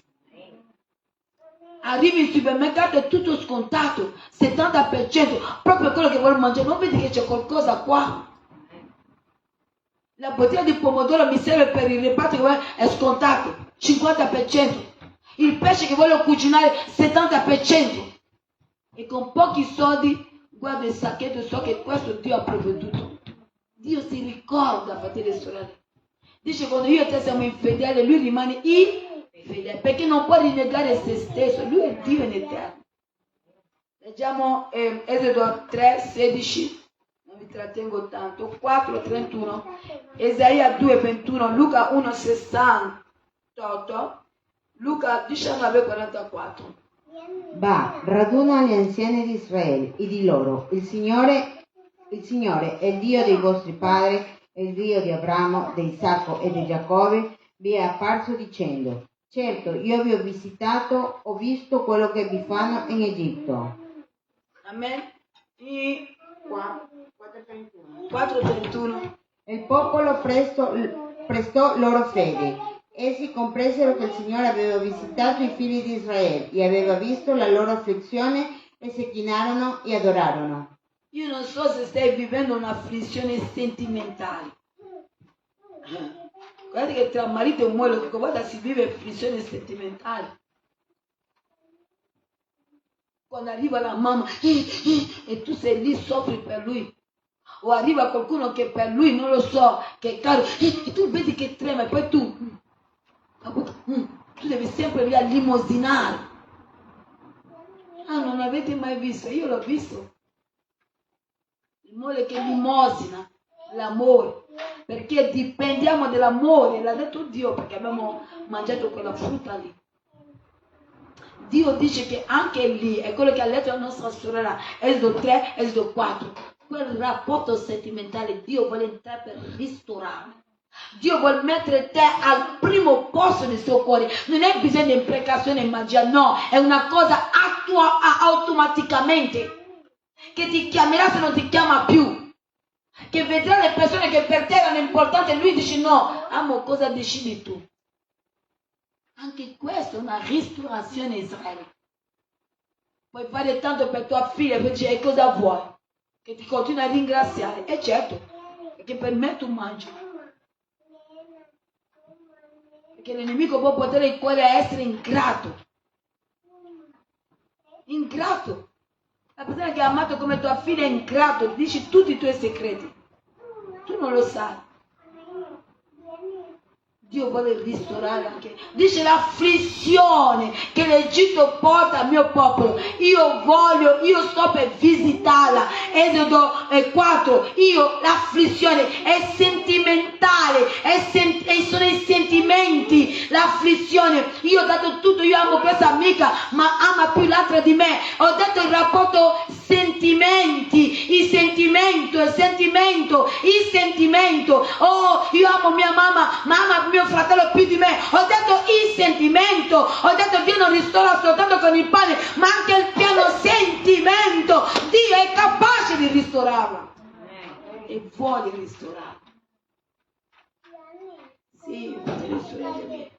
Arrivi in supermercato è tutto scontato, 70%, proprio quello che vuole mangiare. Non vedi che c'è qualcosa qua? La bottiglia di pomodoro mi serve per il reparto che vuole, è scontato, 50%. Il pesce che voglio cucinare, 70%. E con pochi soldi guardo il sacchetto e so che questo Dio ha provveduto. Dio si ricorda, fratelli e sorelle. Dice quando io e te siamo infedeli, lui rimane infedele, perché non può rinnegare se stesso, lui è Dio in eterno. Leggiamo Esodo 3,16. Vi trattengo tanto, 4:31, Isaia 2:21, Luca 1:68, Luca 19:44.
Va, raduna gli anziani di Israele e di loro, il Signore è il Dio dei vostri padri, è il Dio di Abramo, di Isacco e di Giacobbe, vi è apparso dicendo, certo, io vi ho visitato, ho visto quello che vi fanno in Egitto.
Amen. 4:31.
Il popolo prestò loro fede. Essi compresero che il Signore aveva visitato i figli di Israele e aveva visto la loro afflizione e si chinarono e adorarono.
Io non so se stai vivendo un'afflizione sentimentale. Guardate che tra marito e moglie qualche volta si vive afflizione sentimentale. Quando arriva la mamma e tu sei lì, soffri per lui. O arriva qualcuno che per lui non lo so, che è caro, e tu vedi che trema e poi tu Tu devi sempre lì a limosinare. Ah, non l'avete mai visto? Io l'ho visto. Il modo che limosina l'amore, perché dipendiamo dell'amore, l'ha detto Dio, perché abbiamo mangiato quella frutta lì. Dio dice che anche lì, è quello che ha letto la nostra sorella, Esodo 3, Esodo 4, quel rapporto sentimentale Dio vuole entrare per ristorare. Dio vuole mettere te al primo posto nel suo cuore. Non è bisogno di imprecazione e magia, no, è una cosa automaticamente, che ti chiamerà se non ti chiama più, che vedrà le persone che per te erano importanti e lui dice no, amo, cosa decidi tu? Anche questa è una ristorazione Israele. Puoi fare tanto per tua figlia, poi dice, e cosa vuoi? Che ti continui a ringraziare? E certo, perché per me tu mangi. Perché l'nemico può portare il cuore a essere ingrato. Ingrato. La persona che ha amato come tua figlia è ingrato, ti dice tutti i tuoi segreti. Tu non lo sai. Dio vuole ristorare anche. Dice l'afflizione che l'Egitto porta al mio popolo. Io sto per visitarla. Esodo 4. L'afflizione è sentimentale, sono i sentimenti, l'afflizione. Io ho dato tutto, io amo questa amica, ma ama più l'altra di me. Ho dato il rapporto sentimenti, il sentimento. Oh, io amo mia mamma, ma ama mio fratello più di me. Ho detto il sentimento. Ho detto Dio non ristora soltanto con il pane, ma anche il pieno sentimento. Dio è capace di ristorarla e vuole ristorarla. Sì, fratelli e sorelle mie.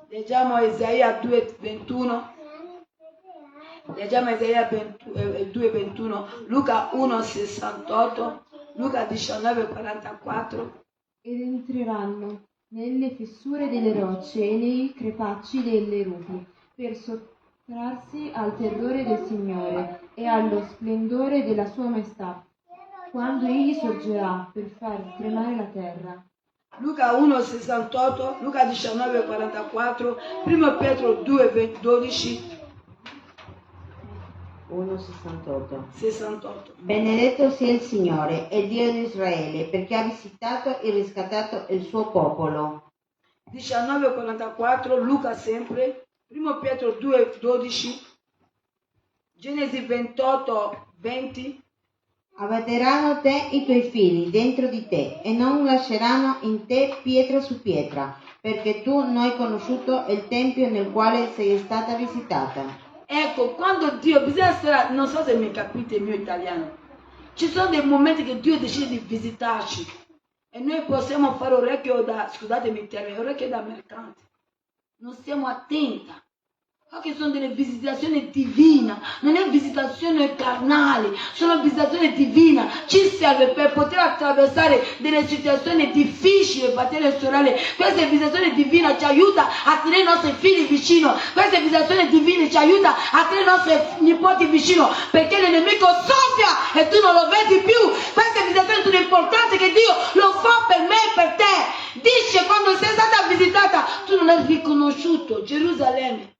Leggiamo Isaia 2:21. Leggiamo Isaia 2:21, Luca 1:68, Luca 19:44.
Ed entreranno nelle fessure delle rocce e nei crepacci delle rupi, per sottrarsi al terrore del Signore e allo splendore della sua maestà, quando egli sorgerà per far tremare la terra.
Luca 1:68, Luca 19:44, 1 Pietro 2:12.
1,68. Benedetto sia il Signore, il Dio di Israele, perché ha visitato e riscattato il suo popolo.
19:44, Luca sempre, 1 Pietro 2:12, Genesi 28:20.
Abbatteranno te i tuoi figli dentro di te e non lasceranno in te pietra su pietra, perché tu non hai conosciuto il tempio nel quale sei stata visitata.
Ecco, quando Dio, bisogna stare, non so se mi capite il mio italiano, ci sono dei momenti che Dio decide di visitarci e noi possiamo fare orecchio da, scusatemi il termine, orecchio da mercante. Non stiamo attenti. Anche sono delle visitazioni divine, non è visitazione carnale, sono visitazioni divine. Ci serve per poter attraversare delle situazioni difficili, fratelli e sorelle. Questa visitazione divina ci aiuta a tenere i nostri figli vicino. Questa visitazione divina ci aiuta a tenere i nostri nipoti vicino, perché l'nemico soffia e tu non lo vedi più. Queste visitazioni sono importanti, che Dio lo fa per me e per te. Dice, quando sei stata visitata, tu non hai riconosciuto Gerusalemme.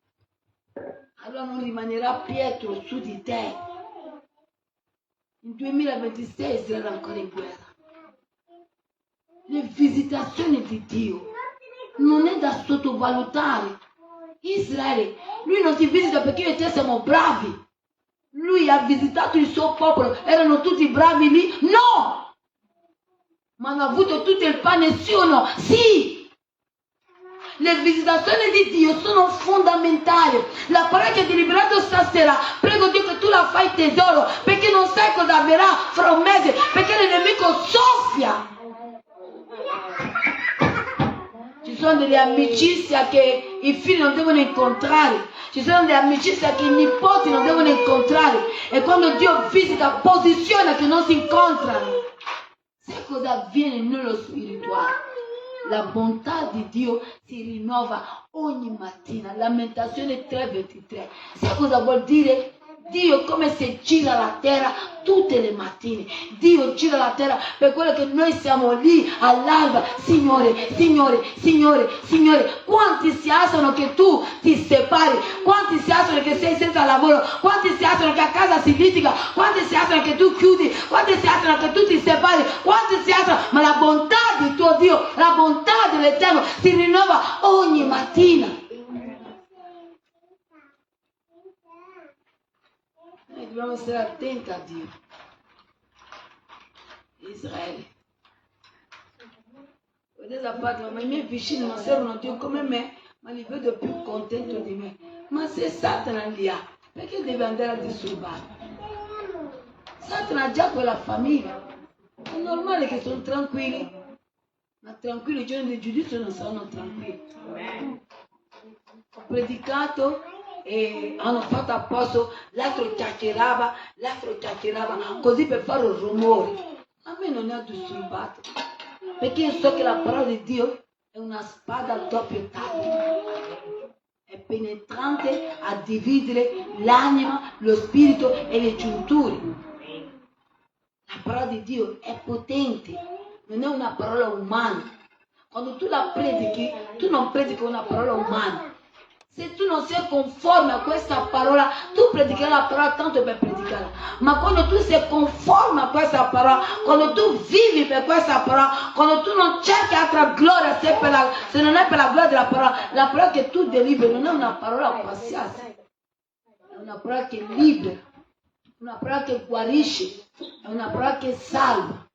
Allora non rimanerà Pietro su di te. In 2026 Israele è ancora in guerra. Le visitazioni di Dio non è da sottovalutare. Israele, lui non ti visita perché io e te siamo bravi. Lui ha visitato il suo popolo. Erano tutti bravi lì? No! Ma hanno avuto tutto il pane, sì o no? Sì! Le visitazioni di Dio sono fondamentali. La parola che ti ho liberato stasera, prego Dio che tu la fai tesoro, perché non sai cosa avverrà fra un mese, perché l'nemico soffia. Ci sono delle amicizie che i figli non devono incontrare, ci sono delle amicizie che i nipoti non devono incontrare, e quando Dio visita posiziona che non si incontrano. Sai cosa avviene nello spirituale? La bontà di Dio si rinnova ogni mattina. Lamentazione 3:23. Sai cosa vuol dire? Dio come se gira la terra tutte le mattine. Dio gira la terra per quello che noi siamo lì all'alba. Signore, Signore, Signore, Signore, quanti si alzano che tu ti separi, quanti si alzano che sei senza lavoro, quanti si alzano che a casa si litiga, quanti si alzano che tu chiudi, quanti si alzano che tu ti separi, quanti si alzano, ma la bontà di tuo Dio, la bontà dell'Eterno si rinnova ogni mattina. Noi dobbiamo stare attenti a Dio. Israele. Vedete a parte, ma i miei vicini non servono Dio come me, ma li vedo più contento di me. Ma se Satana li ha, perché deve andare a disturbare? Satana ha già quella famiglia. È normale che sono tranquilli, ma tranquilli i giorni del giudizio non saranno tranquilli. Ho predicato e hanno fatto a posto, l'altro chiacchierava, così per fare un rumore. A me non ha disturbato, perché io so che la parola di Dio è una spada a doppio taglio, è penetrante a dividere l'anima, lo spirito e le giunture. La parola di Dio è potente, non è una parola umana. Quando tu la predichi, tu non predichi una parola umana. Se tu non sei conforme a questa parola, tu predicherai la parola tanto per predicarla. Ma quando tu sei conforme a questa parola, quando tu vivi per questa parola, quando tu non cerchi altra gloria se non è per la gloria della la parola che tu deliberi non è una parola qualsiasi. È una parola che libera, una parola che guarisce, è una parola che salva.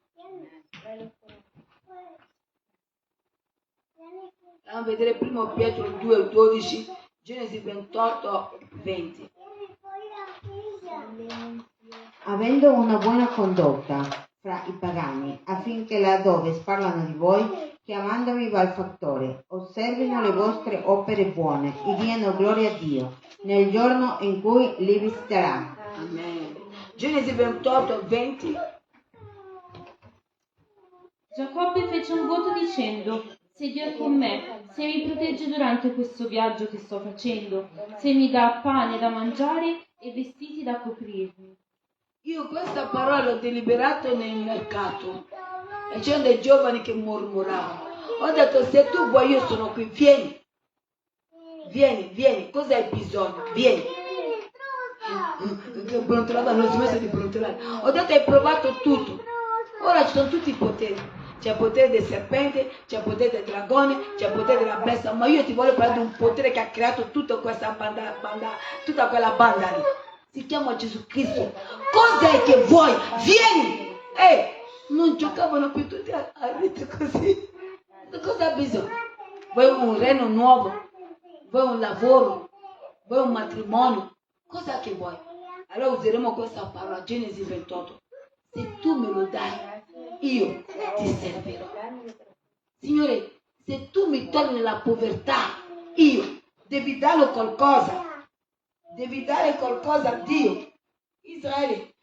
Andiamo a vedere 1 Pietro 2,12, Genesi 28, 20.
Avendo una buona condotta fra i pagani, affinché laddove parlano di voi, chiamandovi malfattori, osservino le vostre opere buone e diano gloria a Dio nel giorno in cui li visiterà.
Amen. Genesi 28, 20.
Giacobbe fece un voto dicendo: se Dio è con me, se mi protegge durante questo viaggio che sto facendo, se mi dà pane da mangiare e vestiti da coprirmi.
Io questa parola l'ho deliberato nel mercato e c'erano dei giovani che mormoravano. Ho detto: se tu vuoi, io sono qui, vieni, cosa hai bisogno? Vieni. Non si è messo di brontolare. Ho detto: hai provato tutto, ora ci sono tutti i poteri. C'è il potere del serpente, c'è il potere del dragone, c'è il potere della bestia, ma io ti voglio parlare di un potere che ha creato tutta questa banda, tutta quella banda lì. Si chiama Gesù Cristo. Cos'è che vuoi? Vieni! Non giocavano più tutti a rete così. Cosa hai bisogno? Vuoi un regno nuovo? Vuoi un lavoro? Vuoi un matrimonio? Cosa che vuoi? Allora useremo questa parola, Genesi 28. Se tu me lo dai, io ti servirò. Signore, se tu mi togli nella povertà, io devi darlo qualcosa. Devi dare qualcosa a Dio. Israele,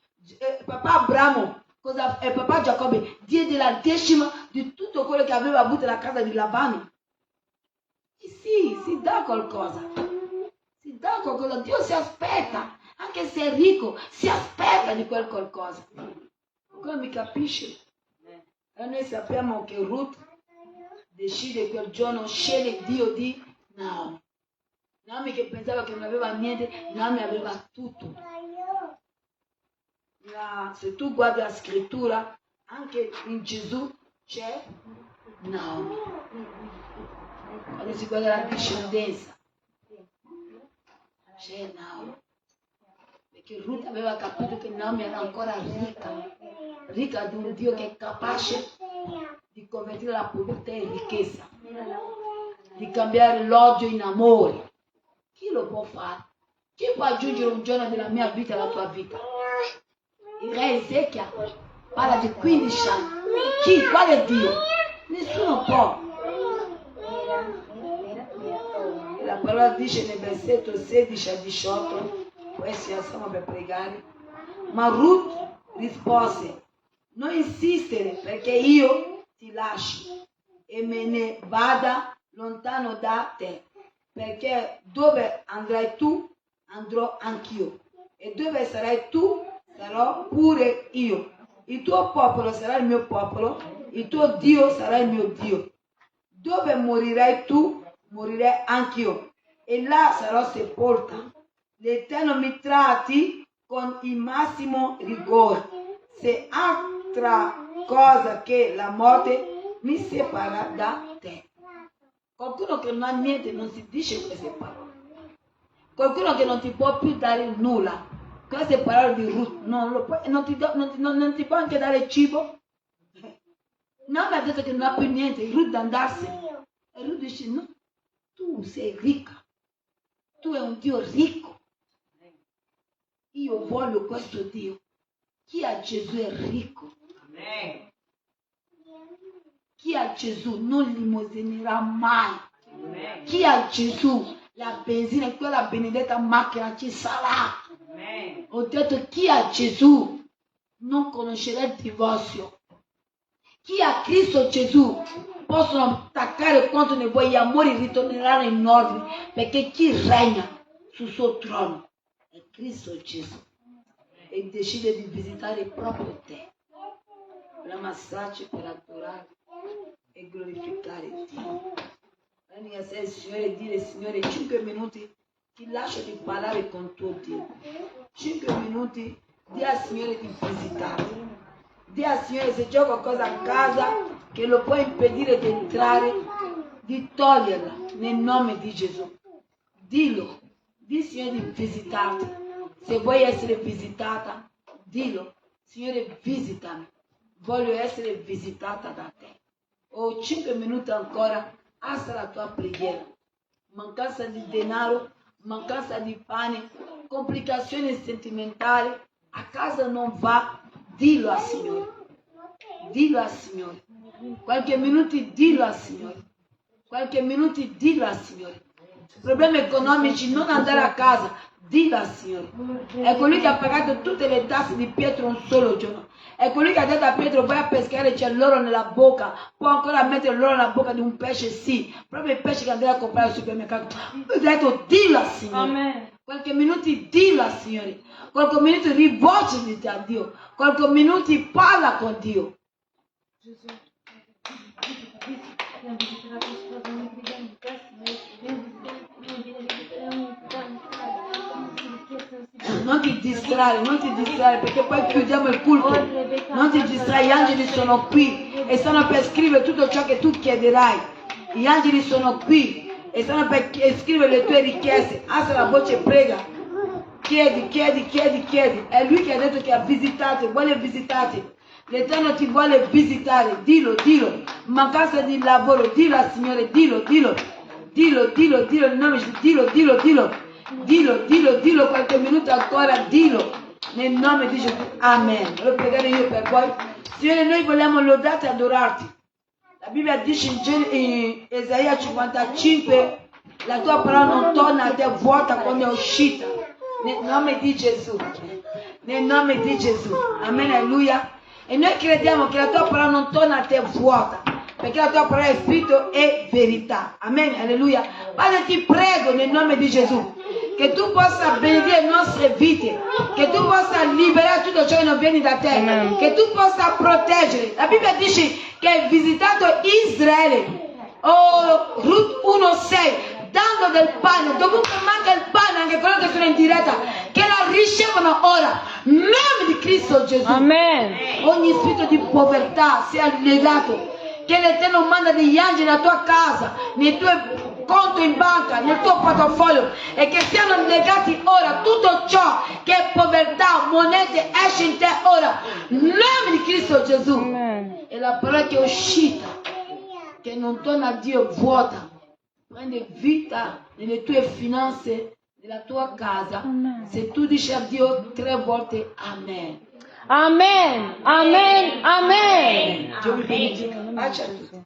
papà Abramo, papà Giacobbe diede la decima di tutto quello che aveva avuto nella casa di Labano. E sì, si dà qualcosa. Si dà qualcosa. Dio si aspetta, anche se è ricco, si aspetta di quel qualcosa. Come mi capisce? E noi sappiamo che Ruth decide quel giorno, sceglie Dio di Naomi. Naomi che pensava che non aveva niente, Naomi aveva tutto. Se tu guardi la scrittura, anche in Gesù c'è Naomi. Quando si guarda la discendenza, c'è Naomi. Perché Ruth aveva capito che Naomi era ancora ricca di un Dio che è capace di convertire la povertà in ricchezza, di cambiare l'odio in amore. Chi lo può fare? Chi può aggiungere un giorno della mia vita alla tua vita? Il re Ezechia parla di 15 anni. Chi? Quale Dio? Nessuno può. La parola dice nel versetto 16 a 18, poi ci alziamo per pregare. Ma Ruth rispose: non insistere, perché io ti lasci e me ne vada lontano da te, perché dove andrai tu andrò anch'io, E dove sarai tu, sarò pure io. Il tuo popolo sarà il mio popolo, il tuo Dio sarà il mio Dio. Dove morirai tu, morirei anch'io, e là sarò sepolta. L'Eterno mi tratti con il massimo rigore. Se altra cosa che la morte mi separa da te. Qualcuno che non ha niente non si dice queste parole. Qualcuno che non ti può più dare nulla. Queste parole di Ruth non ti può anche dare cibo. Non mi ha detto che non ha più niente. Ruth da andarsene. E Ruth dice no, tu sei ricca. Tu hai un Dio ricco. Io voglio questo Dio. Chi ha Gesù è ricco.
Amen.
Chi ha Gesù non limosinerà mai.
Amen.
Chi ha Gesù, la benzina e quella benedetta macchina ci sarà.
Amen.
Ho detto chi ha Gesù non conoscerà il divorzio. Chi ha Cristo Gesù possono attaccare quanto ne vuoi, gli amori ritorneranno in ordine, perché chi regna sul suo trono è Cristo Gesù e decide di visitare proprio te. La massaggio per adorare e glorificare Dio. Vieni a sé il Signore e dire Signore 5 minuti ti lascio di parlare con tuo Dio. 5 minuti di al Signore di visitare. Di al Signore se c'è qualcosa a casa che lo può impedire di entrare, di toglierla nel nome di Gesù. Dillo, di Signore di visitarti. Se vuoi essere visitata, dillo, Signore visitami. Voglio essere visitata da te. Ho 5 minuti ancora, alza la tua preghiera. Mancanza di denaro, mancanza di pane, complicazioni sentimentali, a casa non va, dillo al Signore. Dillo al Signore. Qualche minuto dillo al Signore. Qualche minuto dillo al Signore. Problemi economici, non andare a casa, dillo al Signore. È colui che ha pagato tutte le tasse di Pietro un solo giorno. È colui che ha detto a Pietro vai a pescare, c'è l'oro nella bocca. Può ancora mettere l'oro nella bocca di un pesce? Sì. Proprio il pesce che andrà a comprare al supermercato. Ho detto dillo al Signore.
Amen.
Qualche minuto dillo al Signore. Qualche minuto rivolgiti a Dio. Qualche minuto parla con Dio. Non ti distrarre perché poi chiudiamo il culto. Non ti distrai, gli angeli sono qui e stanno per scrivere tutto ciò che tu chiederai. Gli angeli sono qui e stanno per scrivere le tue richieste. Alza la voce e prega. Chiedi. È lui che ha detto che ha visitato, vuole visitare. L'Eterno ti vuole visitare. Dillo. Mancanza di lavoro, dillo al Signore, dillo. Dillo, il nome dillo, qualche minuto ancora, dillo, nel nome di Gesù, amen. Voglio pregare io per voi. Signore, noi vogliamo lodarti e adorarti. La Bibbia dice in Esaia 55, la tua parola non torna a te vuota quando è uscita, nel nome di Gesù, amen, alleluia. E noi crediamo che la tua parola non torna a te vuota, perché la tua parola è spirito e verità. Amen, alleluia. Padre, ti prego nel nome di Gesù che tu possa benedire le nostre vite, che tu possa liberare tutto ciò che non viene da te, Amen. Che tu possa proteggere. La Bibbia dice che hai visitato Israele. Oh, Ruth 1:6, dando del pane, dovunque manca il pane, anche quello che sono in diretta, che lo ricevono ora, nome di Cristo Gesù.
Amen.
Ogni spirito di povertà sia legato. Che l'Eterno manda degli angeli nella tua casa, nei tuoi conti in banca, nel tuo portafoglio, e che siano legati ora tutto ciò che è povertà, monete, esce in te ora, nome di Cristo Gesù.
Amen.
E la parola che è uscita, che non torna a Dio vuota, prende vita nelle tue finanze, nella tua casa.
Amen.
Se tu dici a Dio 3 volte amen.
Amen. Amen. Amen.
Dio vi benedica. Pace a tutti.